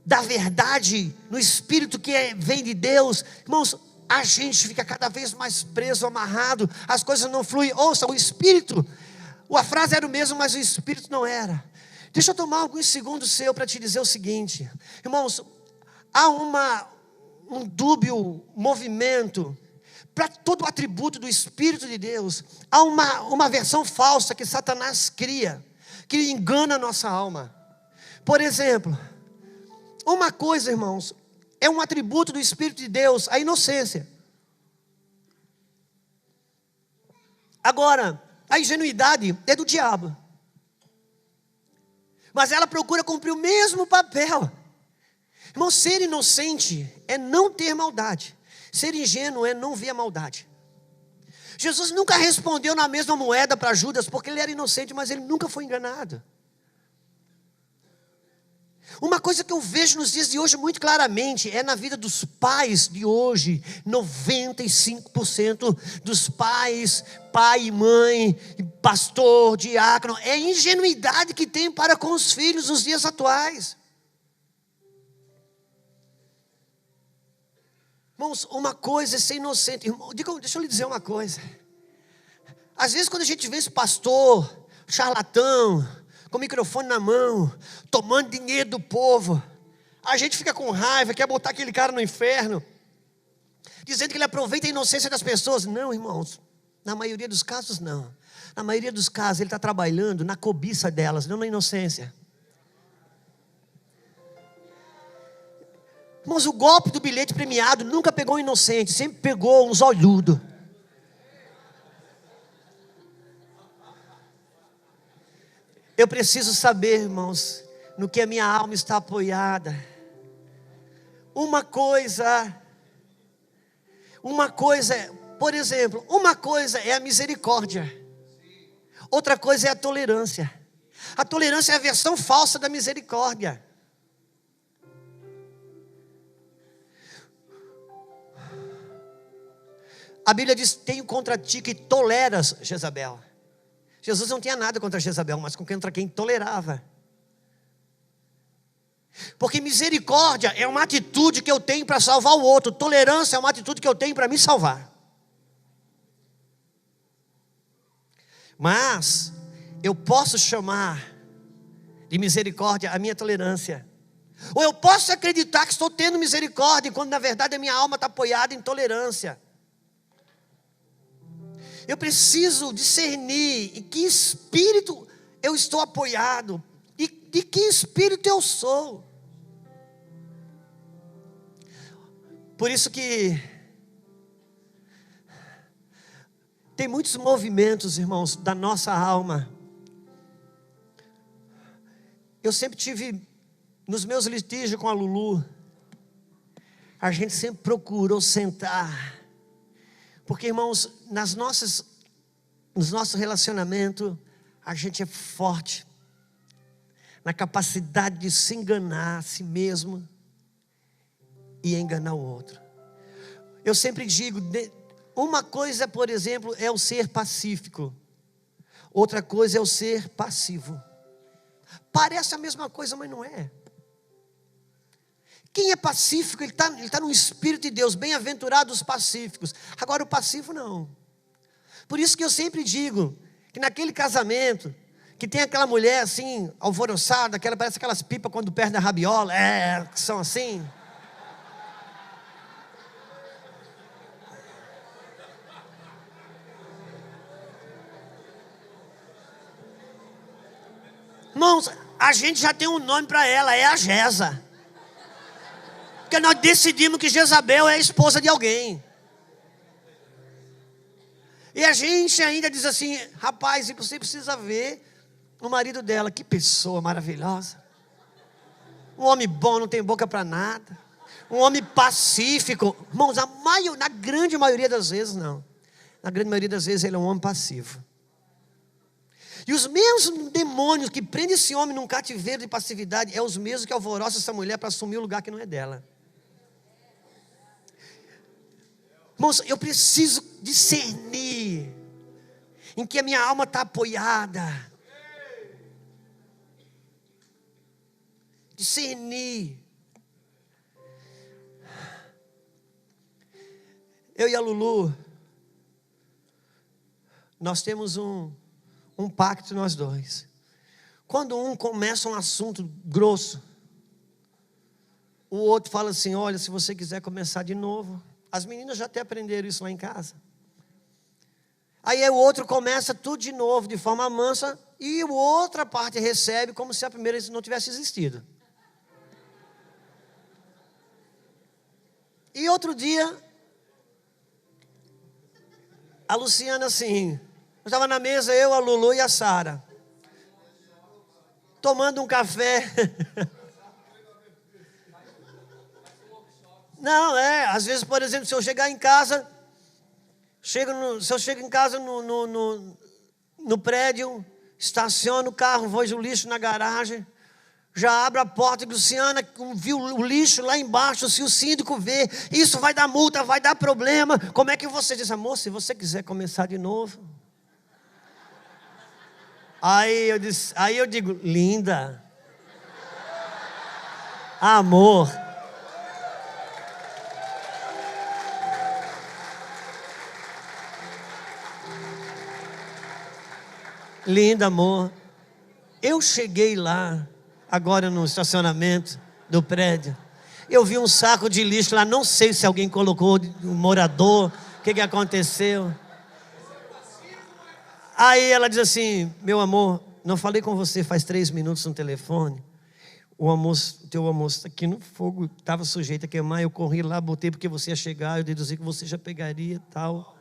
da verdade, no espírito que vem de Deus, irmãos, a gente fica cada vez mais preso, amarrado, as coisas não fluem. Ouça, o espírito, a frase era o mesmo, mas o espírito não era. Deixa eu tomar alguns segundos seu para te dizer o seguinte, irmãos, há um dúbio movimento para todo o atributo do Espírito de Deus. Há uma versão falsa que Satanás cria, que engana a nossa alma. Por exemplo, uma coisa, irmãos, é um atributo do Espírito de Deus, a inocência. Agora, a ingenuidade é do diabo. Mas ela procura cumprir o mesmo papel. Irmão, ser inocente é não ter maldade. Ser ingênuo é não ver a maldade. Jesus nunca respondeu na mesma moeda para Judas, porque ele era inocente, mas ele nunca foi enganado. Uma coisa que eu vejo nos dias de hoje muito claramente é na vida dos pais de hoje. 95% dos pais, pai e mãe, pastor, diácono, é a ingenuidade que tem para com os filhos nos dias atuais. Irmãos, uma coisa é ser inocente. Irmão, deixa eu lhe dizer uma coisa. Às vezes quando a gente vê esse pastor, charlatão, com o microfone na mão, tomando dinheiro do povo, a gente fica com raiva, quer botar aquele cara no inferno, dizendo que ele aproveita a inocência das pessoas. Não, irmãos, na maioria dos casos não. Na maioria dos casos ele está trabalhando na cobiça delas, não na inocência. Irmãos, o golpe do bilhete premiado nunca pegou um inocente, sempre pegou uns olhudos. Eu preciso saber, irmãos, no que a minha alma está apoiada. Uma coisa, por exemplo, uma coisa é a misericórdia. Outra coisa é a tolerância. A tolerância é a versão falsa da misericórdia. A Bíblia diz: tenho contra ti que toleras Jezabel. Jesus não tinha nada contra Jezabel, mas contra quem tolerava. Porque misericórdia é uma atitude que eu tenho para salvar o outro. Tolerância é uma atitude que eu tenho para me salvar. Mas eu posso chamar de misericórdia a minha tolerância. Ou eu posso acreditar que estou tendo misericórdia, quando na verdade a minha alma está apoiada em tolerância. Eu preciso discernir em que espírito eu estou apoiado, e de que espírito eu sou. Por isso que tem muitos movimentos, irmãos, da nossa alma. Eu sempre tive, nos meus litígios com a Lulu, a gente sempre procurou sentar. Porque, irmãos, nos nossos relacionamentos, a gente é forte na capacidade de se enganar a si mesmo e enganar o outro. Eu sempre digo, uma coisa, por exemplo, é o ser pacífico. Outra coisa é o ser passivo. Parece a mesma coisa, mas não é. Quem é pacífico, ele tá no Espírito de Deus. Bem-aventurados os pacíficos. Agora o passivo não. Por isso que eu sempre digo que naquele casamento, que tem aquela mulher assim, alvoroçada, parece aquelas pipas quando perde a rabiola, que são assim. Irmãos, a gente já tem um nome para ela, é a Jeza. Porque nós decidimos que Jezabel é a esposa de alguém. E a gente ainda diz assim: rapaz, você precisa ver o marido dela. Que pessoa maravilhosa. Um homem bom, não tem boca para nada. Um homem pacífico. Irmãos, na grande maioria das vezes não. Na grande maioria das vezes ele é um homem passivo. E os mesmos demônios que prendem esse homem num cativeiro de passividade é os mesmos que alvoroçam essa mulher para assumir o lugar que não é dela. Irmãos, eu preciso discernir em que a minha alma está apoiada. Discernir. Eu e a Lulu, nós temos um pacto, nós dois. Quando um começa um assunto grosso, o outro fala assim: olha, se você quiser começar de novo. As meninas já até aprenderam isso lá em casa. Aí o outro começa tudo de novo, de forma mansa, e a outra parte recebe como se a primeira não tivesse existido. E outro dia, a Luciana assim, eu estava na mesa, eu, a Lulu e a Sara, tomando um café. Não, às vezes, por exemplo, se eu chegar em casa, se eu chego em casa no prédio, estaciono o carro, vou o lixo na garagem, já abro a porta e digo: Luciana, viu o lixo lá embaixo, se o síndico vê, isso vai dar multa, vai dar problema. Como é que você diz? Amor, se você quiser começar de novo. Aí eu digo: linda, amor. Linda, amor. Eu cheguei lá, agora no estacionamento do prédio. Eu vi um saco de lixo lá, não sei se alguém colocou, um morador, o que aconteceu. Aí ela diz assim: meu amor, não falei com você faz 3 minutos no telefone. O teu almoço está aqui no fogo, estava sujeito a queimar. Eu corri lá, botei porque você ia chegar. Eu deduzi que você já pegaria e tal.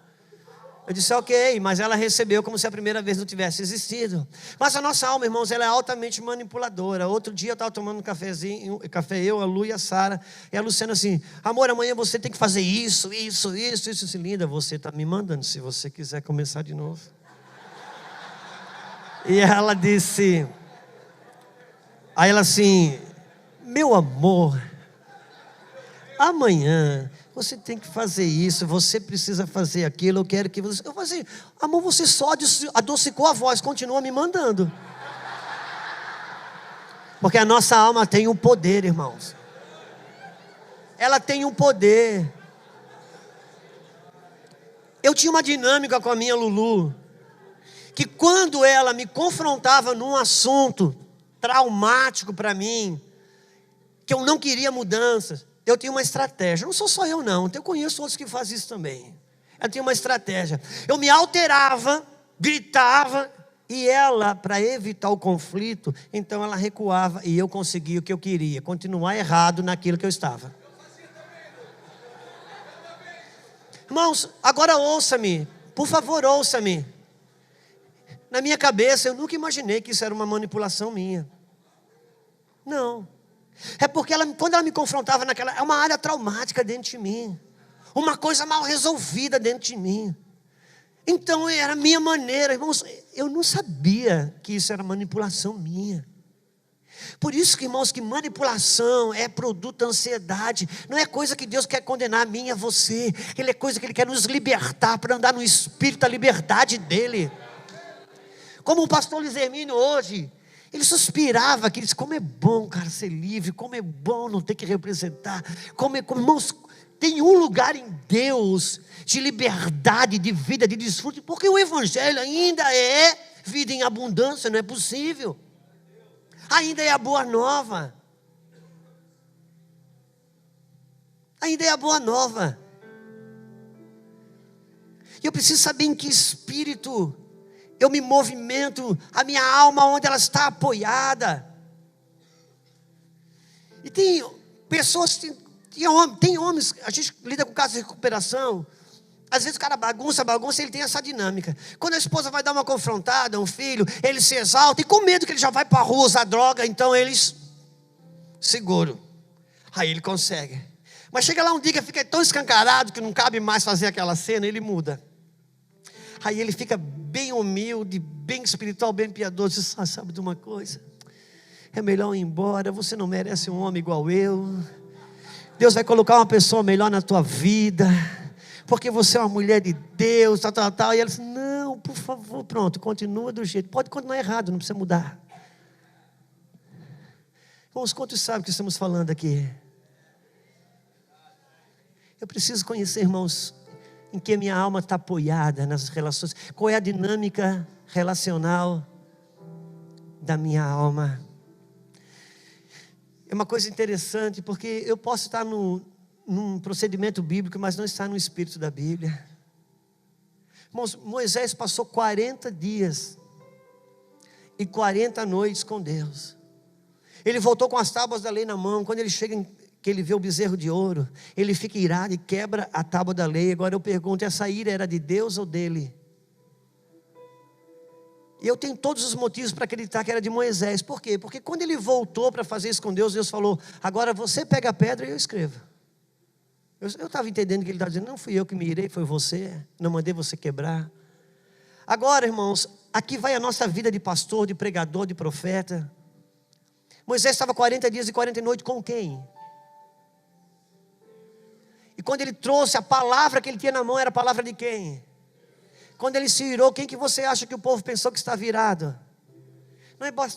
Eu disse ok, mas ela recebeu como se a primeira vez não tivesse existido. Mas a nossa alma, irmãos, ela é altamente manipuladora. Outro dia eu estava tomando um cafezinho, café eu, a Lu e a Sara. E a Luciana assim: amor, amanhã você tem que fazer isso. Assim, linda, você está me mandando, se você quiser começar de novo. E ela disse... Aí ela assim: meu amor, amanhã você tem que fazer isso, você precisa fazer aquilo, eu quero que você... Eu falei assim: amor, você só adocicou a voz, continua me mandando. Porque a nossa alma tem um poder, irmãos. Ela tem um poder. Eu tinha uma dinâmica com a minha Lulu, que quando ela me confrontava num assunto traumático para mim, que eu não queria mudanças, eu tinha uma estratégia. Não sou só eu não, eu conheço outros que fazem isso também. Eu tinha uma estratégia. Eu me alterava, gritava, e ela, para evitar o conflito, então ela recuava e eu conseguia o que eu queria, continuar errado naquilo que eu estava. Irmãos, agora ouça-me, por favor, ouça-me. Na minha cabeça, eu nunca imaginei que isso era uma manipulação minha. Não. É porque quando ela me confrontava é uma área traumática dentro de mim. Uma coisa mal resolvida dentro de mim. Então era a minha maneira. Irmãos, eu não sabia que isso era manipulação minha. Por isso que, irmãos, que manipulação é produto da ansiedade. Não é coisa que Deus quer condenar a mim e a você. Ele é coisa que Ele quer nos libertar, para andar no espírito da liberdade dEle. Como o pastor Luiz Hermínio hoje, ele suspirava, que ele disse: como é bom, cara, ser livre, como é bom não ter que representar, irmãos, tem um lugar em Deus de liberdade, de vida, de desfrute, porque o evangelho ainda é vida em abundância, não é possível, ainda é a boa nova, ainda é a boa nova, e eu preciso saber em que espírito eu me movimento, a minha alma, onde ela está apoiada. E tem pessoas, tem homens, a gente lida com casos de recuperação. Às vezes o cara bagunça, ele tem essa dinâmica. Quando a esposa vai dar uma confrontada, um filho, ele se exalta, e com medo que ele já vai para a rua usar droga, então eles seguram. Aí ele consegue. Mas chega lá um dia que fica tão escancarado que não cabe mais fazer aquela cena, ele muda. Aí ele fica bem humilde, bem espiritual, bem piedoso. Diz: sabe de uma coisa? É melhor ir embora, você não merece um homem igual eu. Deus vai colocar uma pessoa melhor na tua vida, porque você é uma mulher de Deus, tal. E ela diz: não, por favor, pronto, continua do jeito. Pode continuar errado, não precisa mudar. Irmãos, quantos sabem o que estamos falando aqui? Eu preciso conhecer, irmãos, em que minha alma está apoiada nas relações. Qual é a dinâmica relacional da minha alma? É uma coisa interessante, porque eu posso estar num procedimento bíblico, mas não estar no espírito da Bíblia. Irmãos, Moisés passou 40 dias e 40 noites com Deus. Ele voltou com as tábuas da lei na mão. Quando ele chega que ele vê o bezerro de ouro, ele fica irado e quebra a tábua da lei. Agora eu pergunto: essa ira era de Deus ou dele? E eu tenho todos os motivos para acreditar que era de Moisés. Por quê? Porque quando ele voltou para fazer isso com Deus, Deus falou: agora você pega a pedra e eu escrevo. Eu estava entendendo que ele estava dizendo: não fui eu que me irei, foi você, não mandei você quebrar. Agora, irmãos, aqui vai a nossa vida de pastor, de pregador, de profeta. Moisés estava 40 dias e 40 noites com quem? E quando ele trouxe a palavra que ele tinha na mão, era a palavra de quem? Quando ele se irou, quem que você acha que o povo pensou que está virado?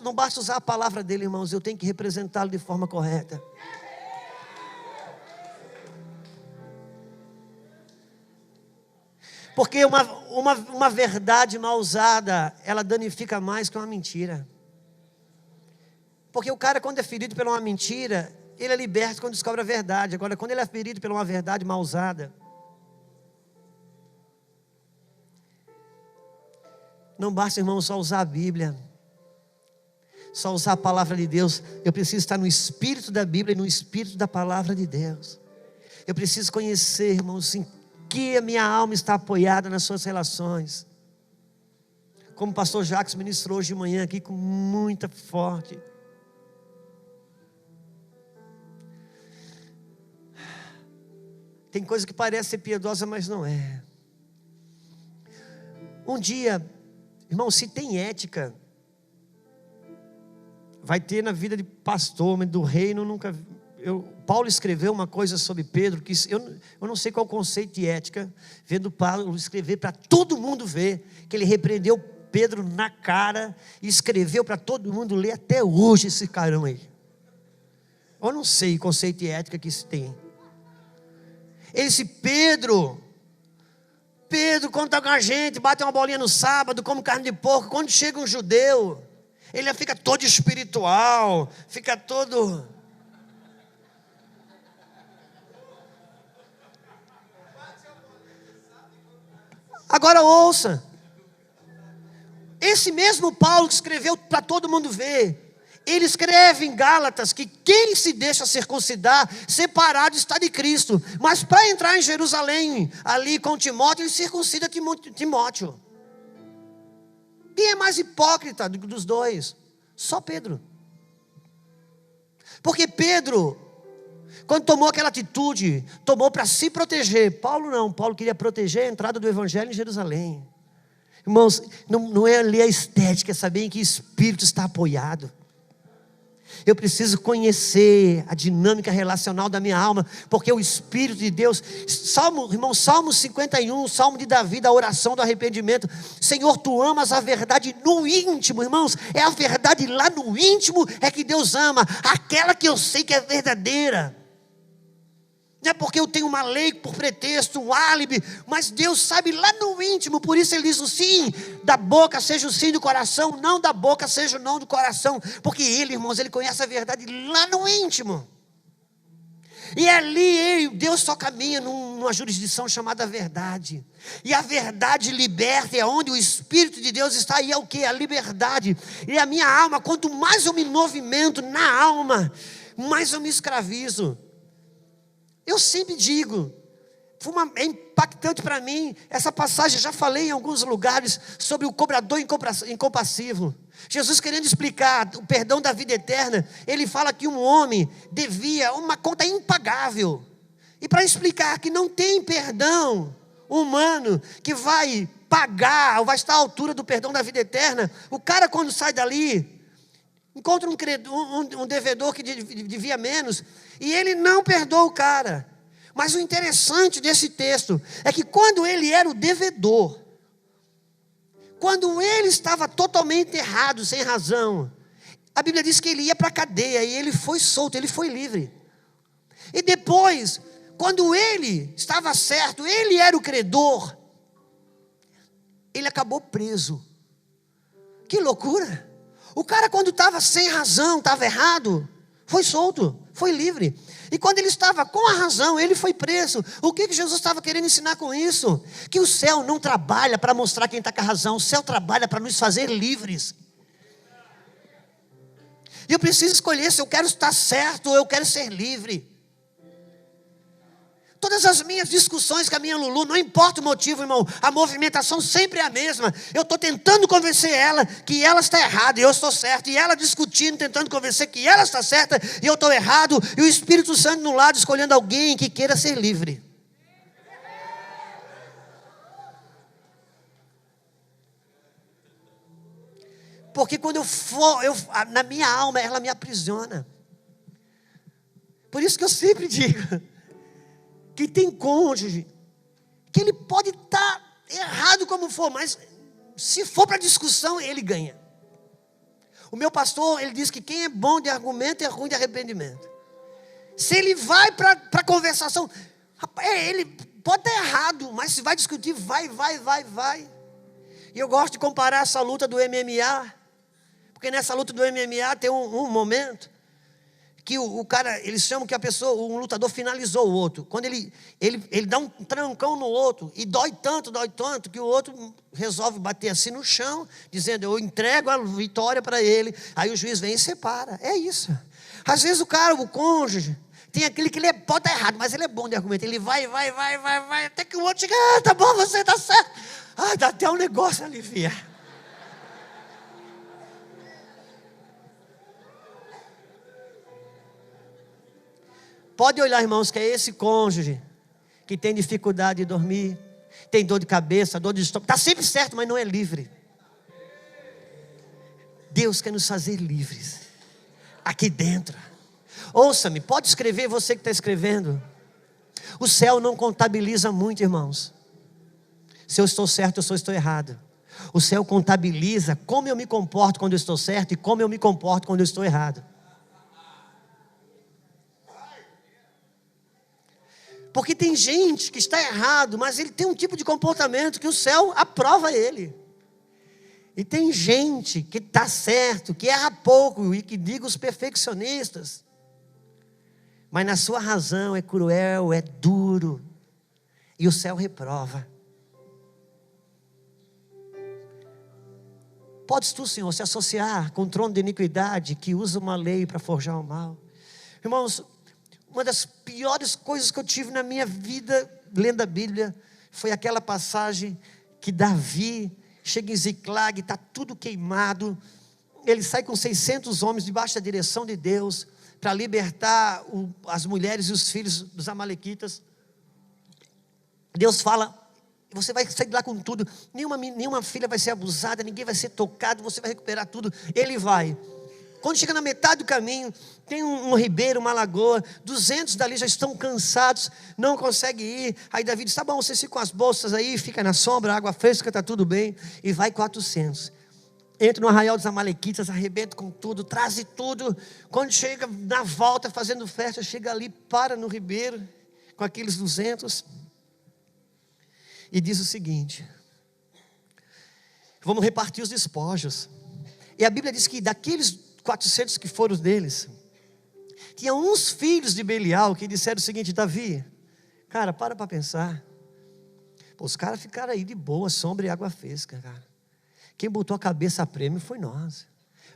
Não basta usar a palavra dele, irmãos, eu tenho que representá-lo de forma correta. Porque uma verdade mal usada, ela danifica mais que uma mentira. Porque o cara, quando é ferido por uma mentira, ele é liberto quando descobre a verdade. Agora, quando ele é ferido por uma verdade mal usada, não basta, irmão, só usar a Bíblia, só usar a palavra de Deus. Eu preciso estar no espírito da Bíblia e no espírito da palavra de Deus. Eu preciso conhecer, irmãos, em que a minha alma está apoiada nas suas relações. Como o pastor Jacques ministrou hoje de manhã aqui com muita forte. Tem coisa que parece ser piedosa, mas não é. Um dia, irmão, se tem ética, vai ter na vida de pastor, mas do reino nunca. Paulo escreveu uma coisa sobre Pedro, que eu não sei qual é o conceito de ética, vendo Paulo escrever para todo mundo ver, que ele repreendeu Pedro na cara, e escreveu para todo mundo ler até hoje esse carão aí. Eu não sei o conceito de ética que isso tem. Ele disse, Pedro, quando está com a gente, bate uma bolinha no sábado, come carne de porco, quando chega um judeu, ele fica todo espiritual, fica todo... Agora ouça, esse mesmo Paulo que escreveu para todo mundo ver, ele escreve em Gálatas que quem se deixa circuncidar, separado está de Cristo. Mas para entrar em Jerusalém, ali com Timóteo, ele circuncida Timóteo. Quem é mais hipócrita dos dois? Só Pedro. Porque Pedro, quando tomou aquela atitude, tomou para se proteger. Paulo não, Paulo queria proteger a entrada do evangelho em Jerusalém. Irmãos, não é ali a estética, é saber em que espírito está apoiado. Eu preciso conhecer a dinâmica relacional da minha alma, porque o Espírito de Deus, Salmo 51, Salmo de Davi, da oração do arrependimento. Senhor, tu amas a verdade no íntimo, irmãos, é a verdade lá no íntimo, é que Deus ama, aquela que eu sei que é verdadeira. Não é porque eu tenho uma lei por pretexto, um álibi, mas Deus sabe lá no íntimo. Por isso ele diz o sim da boca seja o sim do coração, não da boca seja o não do coração. Porque ele, irmãos, ele conhece a verdade lá no íntimo. E ali Deus só caminha numa jurisdição chamada verdade. E a verdade liberta, é onde o Espírito de Deus está. E é o que? A liberdade. E a minha alma, quanto mais eu me movimento na alma, mais eu me escravizo. Eu sempre digo, é impactante para mim, essa passagem, já falei em alguns lugares, sobre o cobrador incompassivo. Jesus querendo explicar o perdão da vida eterna, ele fala que um homem devia uma conta impagável. E para explicar que não tem perdão humano que vai pagar, ou vai estar à altura do perdão da vida eterna, o cara quando sai dali, encontra um devedor que devia menos, e ele não perdoa o cara. Mas o interessante desse texto é que quando ele era o devedor, quando ele estava totalmente errado, sem razão, a Bíblia diz que ele ia para a cadeia, e ele foi solto, ele foi livre. E depois, quando ele estava certo, ele era o credor, ele acabou preso. Que loucura! O cara, quando estava sem razão, estava errado, foi solto, foi livre. E quando ele estava com a razão, ele foi preso. O que Jesus estava querendo ensinar com isso? Que o céu não trabalha para mostrar quem está com a razão, o céu trabalha para nos fazer livres. E eu preciso escolher se eu quero estar certo ou eu quero ser livre. Todas as minhas discussões com a minha Lulu, não importa o motivo, irmão, a movimentação sempre é a mesma. Eu estou tentando convencer ela que ela está errada e eu estou certo. E ela discutindo, tentando convencer que ela está certa e eu estou errado. E o Espírito Santo no lado, escolhendo alguém que queira ser livre. Porque quando eu for, na minha alma, ela me aprisiona. Por isso que eu sempre digo que tem cônjuge, que ele pode estar errado como for, mas se for para discussão, ele ganha. O meu pastor, ele diz que quem é bom de argumento é ruim de arrependimento. Se ele vai para conversação, rapaz, ele pode estar errado, mas se vai discutir, vai. E eu gosto de comparar essa luta do MMA, porque nessa luta do MMA tem um momento que o cara, eles chamam que a pessoa, um lutador finalizou o outro. Quando ele dá um trancão no outro, e dói tanto, que o outro resolve bater assim no chão, dizendo, eu entrego a vitória para ele. Aí o juiz vem e separa. É isso. Às vezes o cara, o cônjuge, tem aquele que ele pode estar errado, mas ele é bom de argumento. Ele vai, até que o outro chega, tá bom, você tá certo. Dá até um negócio aliviar. Pode olhar, irmãos, que é esse cônjuge que tem dificuldade de dormir, tem dor de cabeça, dor de estômago, está sempre certo, mas não é livre. Deus quer nos fazer livres, aqui dentro. Ouça-me, pode escrever, você que está escrevendo. O céu não contabiliza muito, irmãos. Se eu estou certo ou se eu estou errado. O céu contabiliza como eu me comporto quando eu estou certo e como eu me comporto quando eu estou errado. Porque tem gente que está errado, mas ele tem um tipo de comportamento que o céu aprova ele. E tem gente que está certo, que erra pouco, e que diga os perfeccionistas. Mas na sua razão é cruel, é duro. E o céu reprova. Podes tu, Senhor, se associar com o trono de iniquidade que usa uma lei para forjar o mal? Irmãos, uma das piores coisas que eu tive na minha vida, lendo a Bíblia, foi aquela passagem que Davi chega em Ziclag, está tudo queimado, ele sai com 600 homens debaixo da direção de Deus, para libertar as mulheres e os filhos dos amalequitas. Deus fala, você vai sair de lá com tudo, nenhuma filha vai ser abusada, ninguém vai ser tocado, você vai recuperar tudo. Ele vai. Quando chega na metade do caminho, tem um ribeiro, uma lagoa, 200 dali já estão cansados, não conseguem ir. Aí Davi diz, tá bom, vocês ficam com as bolsas aí, fica na sombra, água fresca, está tudo bem. E vai 400. Entra no arraial dos amalequitas, arrebenta com tudo, traz tudo. Quando chega na volta, fazendo festa, chega ali, para no ribeiro, com aqueles 200. E diz o seguinte, vamos repartir os despojos. E a Bíblia diz que daqueles 400 que foram deles, tinha uns filhos de Belial que disseram o seguinte, Davi, cara, para pensar. Pô, os caras ficaram aí de boa, sombra e água fresca, cara. Quem botou a cabeça a prêmio foi nós.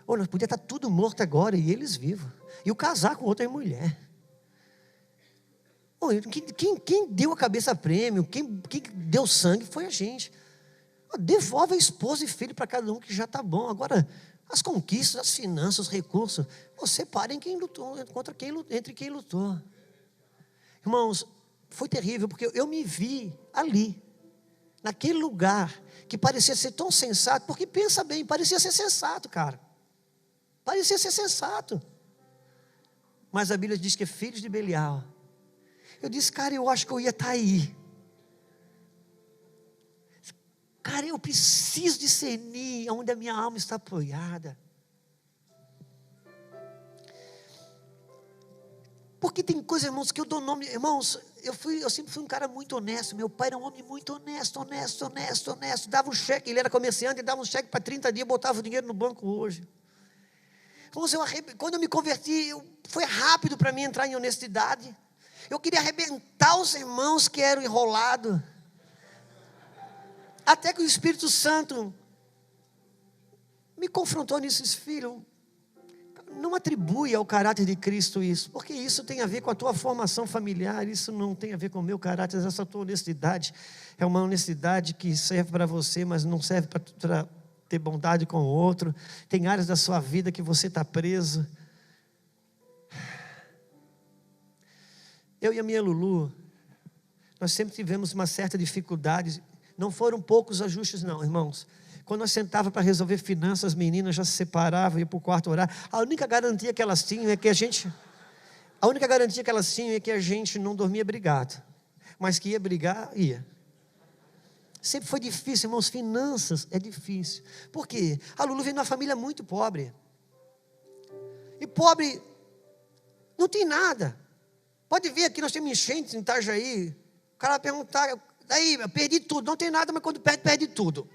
Nós podíamos estar tudo morto agora e eles vivos. E o casar com outra mulher. Quem deu a cabeça a prêmio, quem deu sangue foi a gente. Devolve a esposa e filho para cada um que já está bom. Agora, as conquistas, as finanças, os recursos, separem quem lutou, entre quem lutou. Irmãos, foi terrível, porque eu me vi ali, naquele lugar, que parecia ser tão sensato, porque pensa bem, parecia ser sensato, cara. Parecia ser sensato. Mas a Bíblia diz que é filhos de Belial. Eu disse, cara, eu acho que eu ia estar aí. Cara, eu preciso discernir onde a minha alma está apoiada. Porque tem coisas, irmãos, que eu dou nome. Irmãos, eu sempre fui um cara muito honesto. Meu pai era um homem muito honesto. Dava um cheque, ele era comerciante, dava um cheque para 30 dias, botava o dinheiro no banco hoje. Irmãos, quando eu me converti, foi rápido para mim entrar em honestidade. Eu queria arrebentar os irmãos que eram enrolados. Até que o Espírito Santo me confrontou nisso, filho, não atribui ao caráter de Cristo isso, porque isso tem a ver com a tua formação familiar, isso não tem a ver com o meu caráter, essa tua honestidade é uma honestidade que serve para você, mas não serve para ter bondade com o outro. Tem áreas da sua vida que você está preso. Eu e a minha Lulu, nós sempre tivemos uma certa dificuldade. Não foram poucos ajustes não, irmãos. Quando nós sentávamos para resolver finanças, as meninas já se separavam, iam para o quarto orar. A única garantia que elas tinham é que a gente não dormia brigado. Mas que ia brigar, ia. Sempre foi difícil, irmãos, finanças é difícil. Por quê? A Lulu vem de uma família muito pobre. E pobre não tem nada. Pode ver aqui, nós temos enchentes em Itajaí. cara vai perguntar, daí, eu perdi tudo, não tem nada, mas quando perde, perde tudo.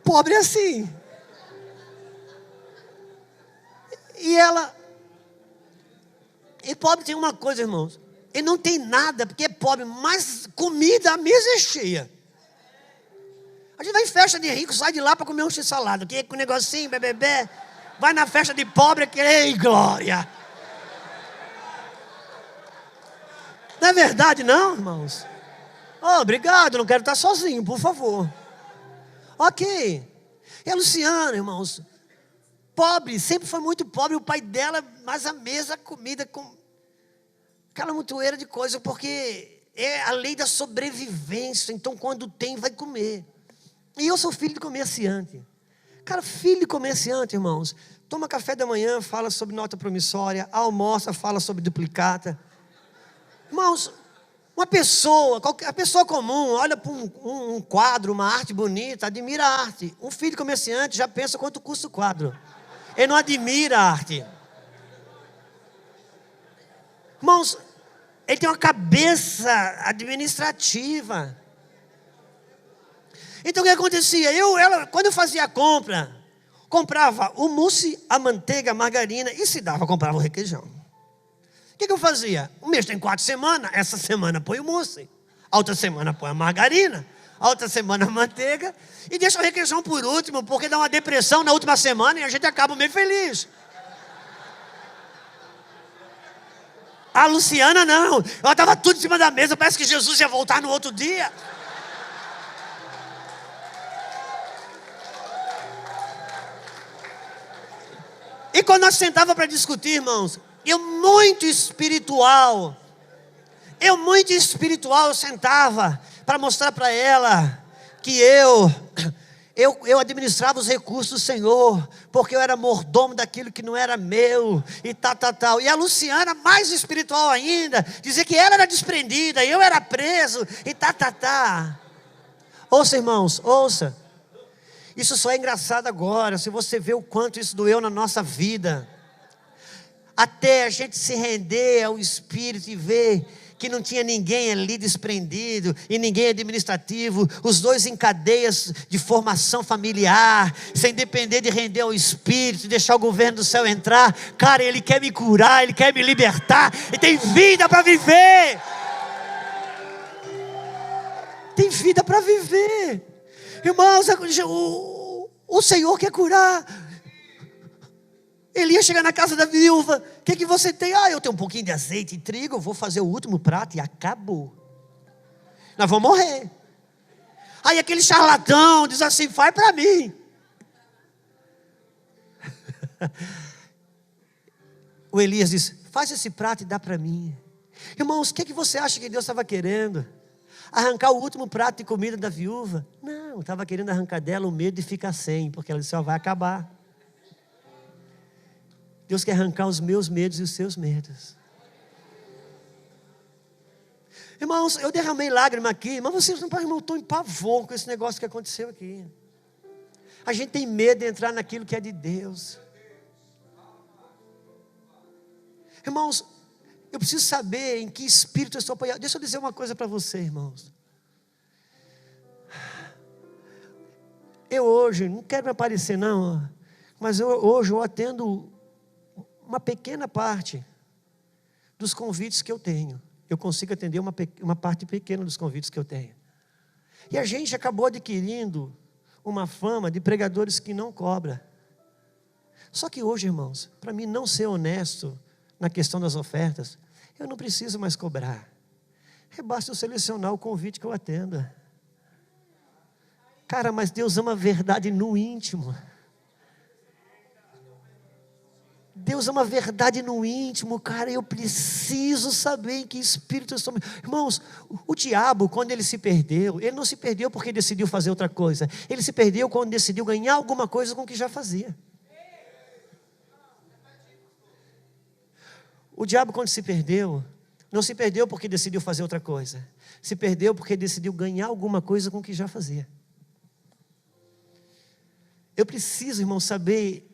Pobre é assim. E pobre tem uma coisa, irmãos, ele não tem nada, porque é pobre, mas comida, a mesa é cheia. A gente vai em festa de rico, sai de lá para comer um x-salada, que com um negocinho, bebê, vai na festa de pobre, que ei, glória. Não é verdade não, irmãos? Oh, obrigado, não quero estar sozinho, por favor. Ok. E a Luciana, irmãos, pobre, sempre foi muito pobre, o pai dela, mas a mesa, a comida, com aquela montoeira de coisa, porque é a lei da sobrevivência, então quando tem, vai comer. E eu sou filho de comerciante. Cara, filho de comerciante, irmãos, toma café da manhã, fala sobre nota promissória, almoça, fala sobre duplicata. Irmãos, a pessoa comum, olha para um quadro, uma arte bonita, admira a arte. Um filho de comerciante já pensa quanto custa o quadro. Ele não admira a arte. Irmãos, ele tem uma cabeça administrativa. Então o que acontecia? Quando eu fazia a compra, comprava o mousse, a manteiga, a margarina e se dava, comprava o requeijão. O que eu fazia? O mês tem 4 semanas, essa semana põe o mousse, a outra semana põe a margarina, a outra semana a manteiga e deixa o requeijão por último, porque dá uma depressão na última semana e a gente acaba meio feliz. A Luciana não, ela estava tudo em cima da mesa, parece que Jesus ia voltar no outro dia. E quando nós sentávamos para discutir, irmãos, eu muito espiritual, eu sentava para mostrar para ela que eu administrava os recursos do Senhor, porque eu era mordomo daquilo que não era meu, e tal. E a Luciana, mais espiritual ainda, dizia que ela era desprendida, eu era preso, e Ouça, irmãos, ouça. Isso só é engraçado agora, se você vê o quanto isso doeu na nossa vida. Até a gente se render ao Espírito e ver que não tinha ninguém ali desprendido e ninguém administrativo, os dois em cadeias de formação familiar, sem depender de render ao Espírito, deixar o governo do céu entrar. Cara, Ele quer me curar, Ele quer me libertar, e tem vida para viver. Tem vida para viver. Irmãos, o Senhor quer curar. Ele ia chegar na casa da viúva. O que você tem? Eu tenho um pouquinho de azeite e trigo. Eu vou fazer o último prato e acabou. Nós vamos morrer. Aí aquele charlatão diz assim: faz para mim. O Elias diz: faz esse prato e dá para mim. Irmãos, o que você acha que Deus estava querendo? Arrancar o último prato de comida da viúva? Não, estava querendo arrancar dela o medo de ficar sem, porque ela só vai acabar. Deus quer arrancar os meus medos e os seus medos. Irmãos, eu derramei lágrima aqui, mas vocês não podem, irmão, estou em pavor com esse negócio que aconteceu aqui. A gente tem medo de entrar naquilo que é de Deus. Irmãos, eu preciso saber em que espírito eu estou apoiado. Deixa eu dizer uma coisa para você, irmãos. Eu hoje, não quero me aparecer não, mas hoje eu atendo uma pequena parte dos convites que eu tenho. Eu consigo atender uma parte pequena dos convites que eu tenho. E a gente acabou adquirindo uma fama de pregadores que não cobra. Só que hoje, irmãos, para mim não ser honesto na questão das ofertas, eu não preciso mais cobrar. Basta eu selecionar o convite que eu atendo. Cara, mas Deus ama a verdade no íntimo. Deus ama a verdade no íntimo, cara. Eu preciso saber em que espírito eu estou. Irmãos, o diabo, quando ele se perdeu, ele não se perdeu porque decidiu fazer outra coisa. Ele se perdeu quando decidiu ganhar alguma coisa com o que já fazia. O diabo, quando se perdeu, não se perdeu porque decidiu fazer outra coisa. Se perdeu porque decidiu ganhar alguma coisa com o que já fazia. Eu preciso, irmão, saber.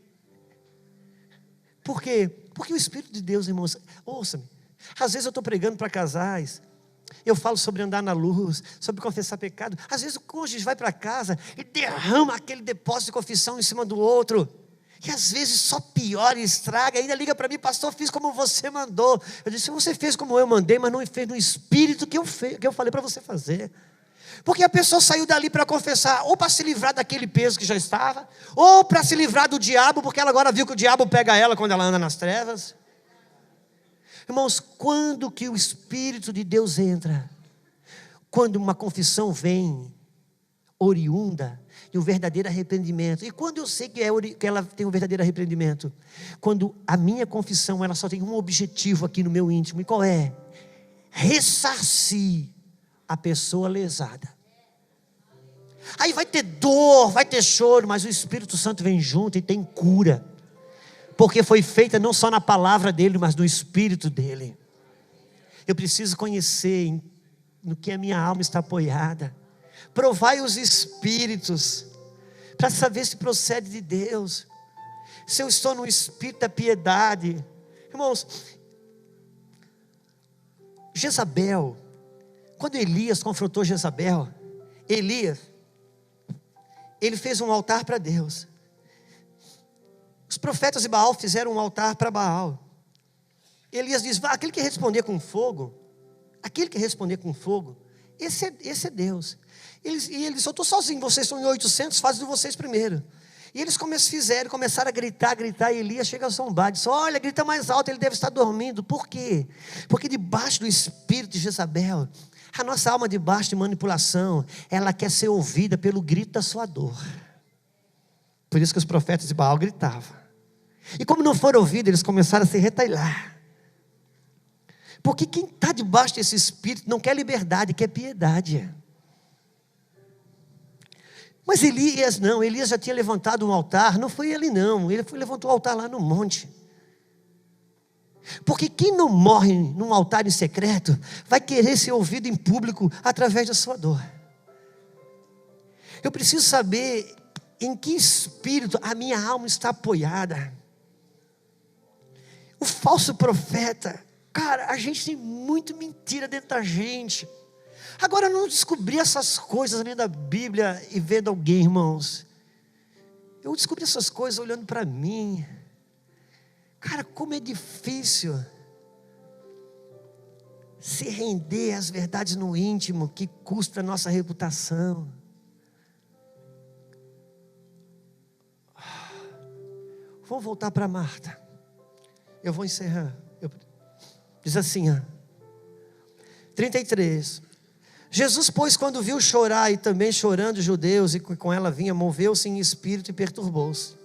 Por quê? Porque o Espírito de Deus, irmãos, ouça-me, Às vezes eu estou pregando para casais, eu falo sobre andar na luz, sobre confessar pecado. Às vezes o cônjuge vai para casa e derrama aquele depósito de confissão em cima do outro. E às vezes só piora e estraga. Ainda liga para mim: pastor, fiz como você mandou. Eu disse: você fez como eu mandei, mas não fez no espírito que eu falei para você fazer. Porque a pessoa saiu dali para confessar, ou para se livrar daquele peso que já estava, ou para se livrar do diabo, porque ela agora viu que o diabo pega ela quando ela anda nas trevas. Irmãos, quando que o Espírito de Deus entra? Quando uma confissão vem oriunda de um verdadeiro arrependimento. E quando eu sei que ela tem um verdadeiro arrependimento? Quando a minha confissão, ela só tem um objetivo aqui no meu íntimo. E qual é? Ressarcir a pessoa lesada. Aí vai ter dor, vai ter choro, mas o Espírito Santo vem junto e tem cura. Porque foi feita não só na palavra dele, mas no Espírito dele. Eu preciso conhecer no que a minha alma está apoiada. Provai os Espíritos, para saber se procede de Deus. Se eu estou no Espírito da piedade. Irmãos, Jezabel, quando Elias confrontou Jezabel, Elias, ele fez um altar para Deus. Os profetas de Baal fizeram um altar para Baal. Elias diz: aquele que responder com fogo, esse é Deus. E eles: eu estou sozinho, vocês são em 800, fazem de vocês primeiro. E eles começaram a gritar, e Elias chega a zombar, diz: olha, grita mais alto, ele deve estar dormindo. Por quê? Porque debaixo do espírito de Jezabel, a nossa alma debaixo de manipulação, ela quer ser ouvida pelo grito da sua dor. Por isso que os profetas de Baal gritavam. E como não foram ouvidos, eles começaram a se retailar. Porque quem está debaixo desse espírito não quer liberdade, quer piedade. Mas Elias não, Elias já tinha levantado um altar. Não foi ele não, ele levantou o altar lá no monte. Porque quem não morre num altar em secreto, vai querer ser ouvido em público através da sua dor. Eu preciso saber em que espírito a minha alma está apoiada. O falso profeta, cara, a gente tem muito mentira dentro da gente. Agora eu não descobri essas coisas lendo a Bíblia e vendo alguém, irmãos. Eu descobri essas coisas olhando para mim. Cara, como é difícil se render às verdades no íntimo que custa a nossa reputação. Vamos voltar para Marta. Eu vou encerrar. Diz assim, 33. Jesus, pois, quando viu chorar e também chorando os judeus, e com ela vinha, moveu-se em espírito e perturbou-se.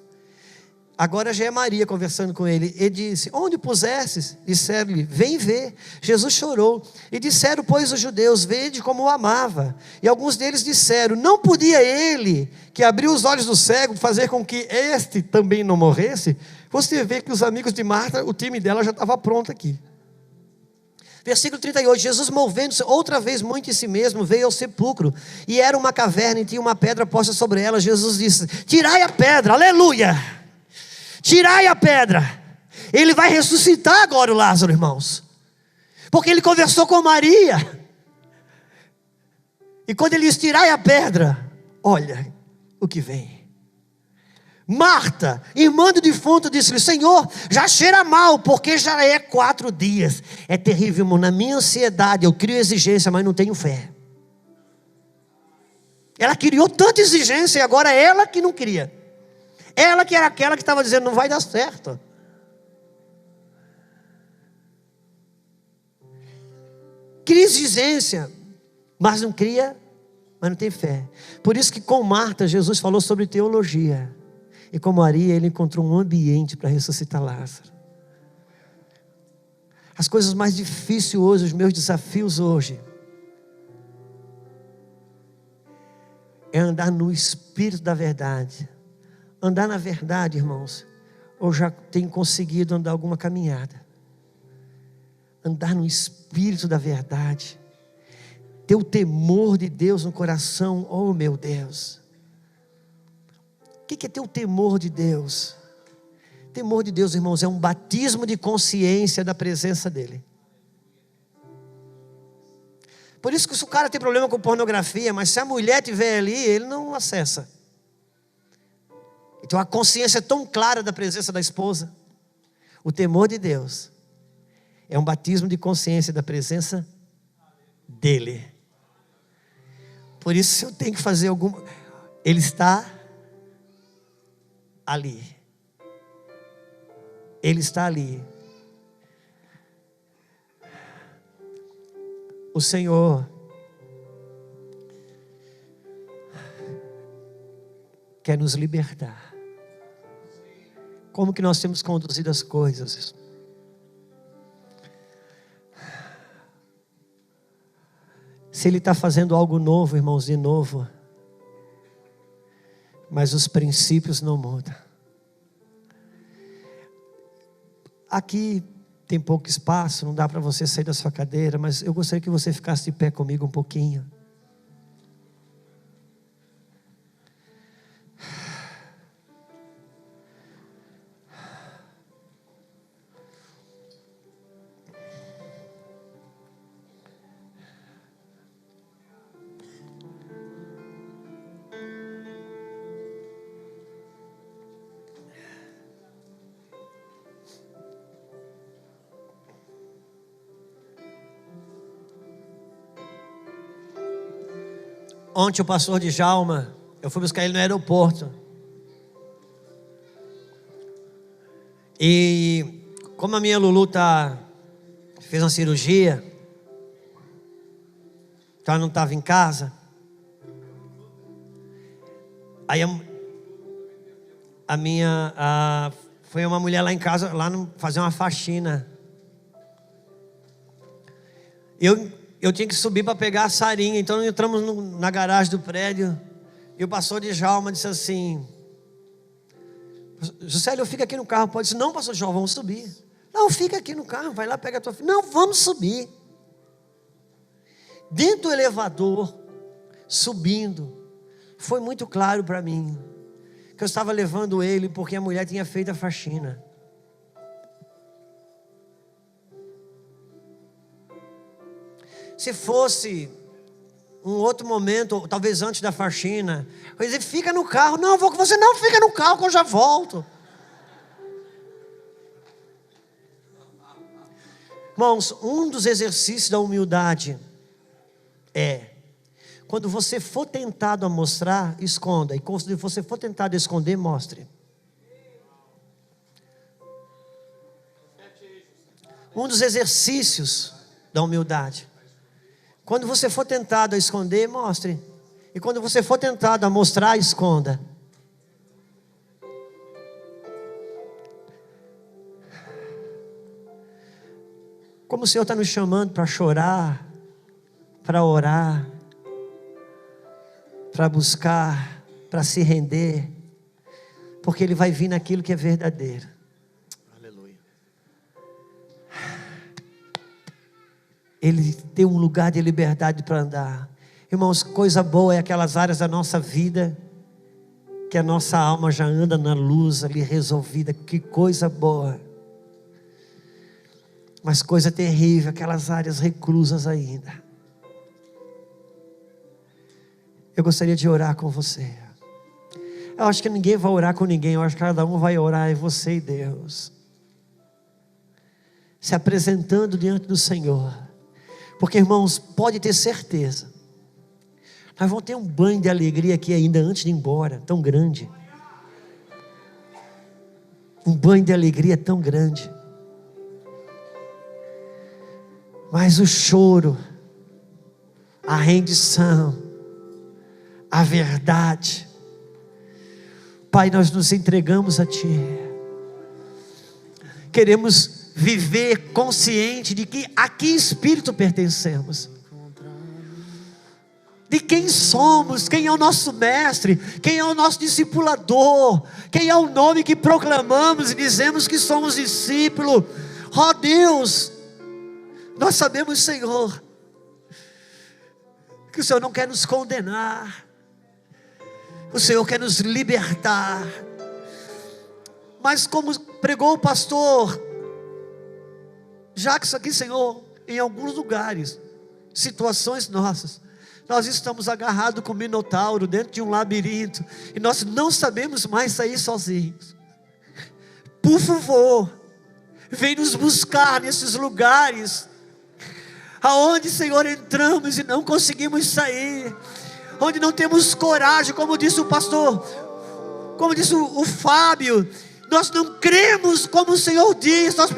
Agora já é Maria conversando com ele. E disse: onde pusestes? Disseram-lhe: vem ver. Jesus chorou. E disseram, pois, os judeus: vede como o amava. E alguns deles disseram: não podia ele, que abriu os olhos do cego, fazer com que este também não morresse? Você vê que os amigos de Marta, o time dela já estava pronto aqui. Versículo 38, Jesus, movendo-se outra vez muito em si mesmo, veio ao sepulcro, e era uma caverna e tinha uma pedra posta sobre ela. Jesus disse: tirai a pedra, aleluia, tirai a pedra. Ele vai ressuscitar agora o Lázaro, irmãos, porque ele conversou com Maria, e quando ele diz tirai a pedra, olha o que vem. Marta, irmã do defunto, disse-lhe: Senhor, já cheira mal, porque já é 4 dias. É terrível, irmão. Na minha ansiedade eu crio exigência, mas não tenho fé. Ela criou tanta exigência, e agora é ela que não queria. Ela que era aquela que estava dizendo: não vai dar certo. Cria exigência, mas não cria, mas não tem fé. Por isso que com Marta Jesus falou sobre teologia. E com Maria ele encontrou um ambiente para ressuscitar Lázaro. As coisas mais difíceis hoje, os meus desafios hoje, é andar no espírito da verdade. Andar na verdade, irmãos, ou já tenho conseguido andar alguma caminhada. Andar no espírito da verdade. Ter o temor de Deus no coração, oh meu Deus. O que é ter o temor de Deus? Temor de Deus, irmãos, é um batismo de consciência da presença dEle. Por isso que se o cara tem problema com pornografia, mas se a mulher estiver ali, ele não acessa. Então a consciência é tão clara da presença da esposa. O temor de Deus é um batismo de consciência da presença dEle. Por isso, se eu tenho que fazer alguma... Ele está ali. Ele está ali. O Senhor quer nos libertar. Como que nós temos conduzido as coisas? Se Ele está fazendo algo novo, irmãos, de novo, mas os princípios não mudam. Aqui tem pouco espaço, não dá para você sair da sua cadeira, mas eu gostaria que você ficasse de pé comigo um pouquinho. Ontem o pastor Djalma, eu fui buscar ele no aeroporto. E como a minha Lulu fez uma cirurgia, então ela não estava em casa. Aí foi uma mulher lá em casa, fazer uma faxina. Eu tinha que subir para pegar a Sarinha. Então entramos na garagem do prédio. E o pastor Djalma disse assim: Juscelio, fica aqui no carro. Pode dizer, não, pastor João, vamos subir. Não, fica aqui no carro, vai lá, pega a tua filha. Não, vamos subir. Dentro do elevador, subindo, foi muito claro para mim que eu estava levando ele porque a mulher tinha feito a faxina. Se fosse um outro momento, talvez antes da faxina, eu ia dizer, fica no carro. Não, vou com você. Não, fica no carro que eu já volto. Irmãos, um dos exercícios da humildade é, quando você for tentado a mostrar, esconda. E quando você for tentado a esconder, mostre. Um dos exercícios da humildade. Quando você for tentado a esconder, mostre. E quando você for tentado a mostrar, esconda. Como o Senhor está nos chamando para chorar, para orar, para buscar, para se render, porque Ele vai vir naquilo que é verdadeiro. Aleluia. Ele tem um lugar de liberdade para andar. Irmãos, coisa boa é aquelas áreas da nossa vida que a nossa alma já anda na luz ali resolvida. Que coisa boa. Mas coisa terrível, aquelas áreas reclusas ainda. Eu gostaria de orar com você. Eu acho que ninguém vai orar com ninguém. Eu acho que cada um vai orar, é você e Deus. Se apresentando diante do Senhor. Porque, irmãos, pode ter certeza, nós vamos ter um banho de alegria aqui ainda antes de ir embora, tão grande. Um banho de alegria tão grande. Mas o choro, a rendição, a verdade, Pai, nós nos entregamos a Ti. Queremos viver consciente de que a que espírito pertencemos, de quem somos, quem é o nosso mestre, quem é o nosso discipulador, quem é o nome que proclamamos e dizemos que somos discípulos. Ó Deus, nós sabemos, Senhor, que o Senhor não quer nos condenar, o Senhor quer nos libertar. Mas como pregou o pastor Jackson aqui, Senhor, em alguns lugares situações nossas. Nós estamos agarrados com o Minotauro dentro de um labirinto e nós não sabemos mais sair sozinhos. Por favor, vem nos buscar nesses lugares aonde, Senhor, entramos e não conseguimos sair, onde não temos coragem, como disse o pastor, como disse o Fábio, nós não cremos como o Senhor diz, nós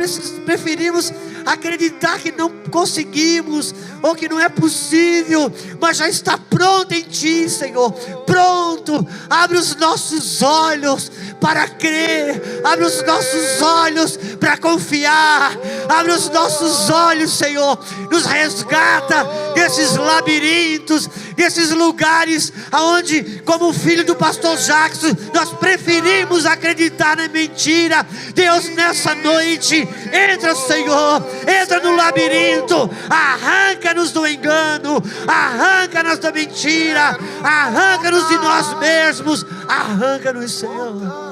preferimos acreditar que não conseguimos, ou que não é possível, mas já está pronto em Ti, Senhor, pronto. Abre os nossos olhos para crer, abre os nossos olhos para confiar, abre os nossos olhos, Senhor, nos resgata desses labirintos, desses lugares aonde, como o filho do pastor Jackson, nós preferimos acreditar na mentira. Deus, nessa noite, entra, Senhor, entra no labirinto, arranca-nos do engano, arranca-nos da mentira, arranca-nos de nós mesmos, arranca-nos, Senhor.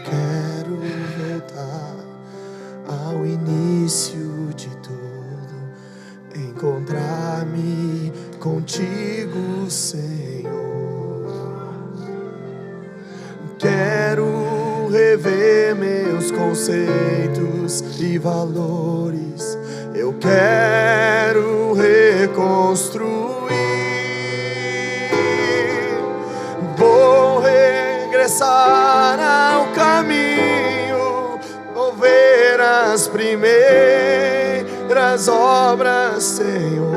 Quero voltar ao início de tudo, encontrar-me contigo, Senhor. Quero rever meus conceitos e valores. Eu quero reconstruir. Vou regressar ao caminho, vou ver as primeiras obras, Senhor.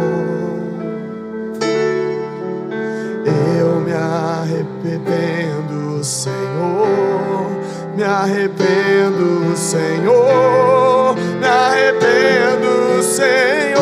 Eu me arrependo, Senhor, me arrependo, Senhor, me arrependo, Senhor.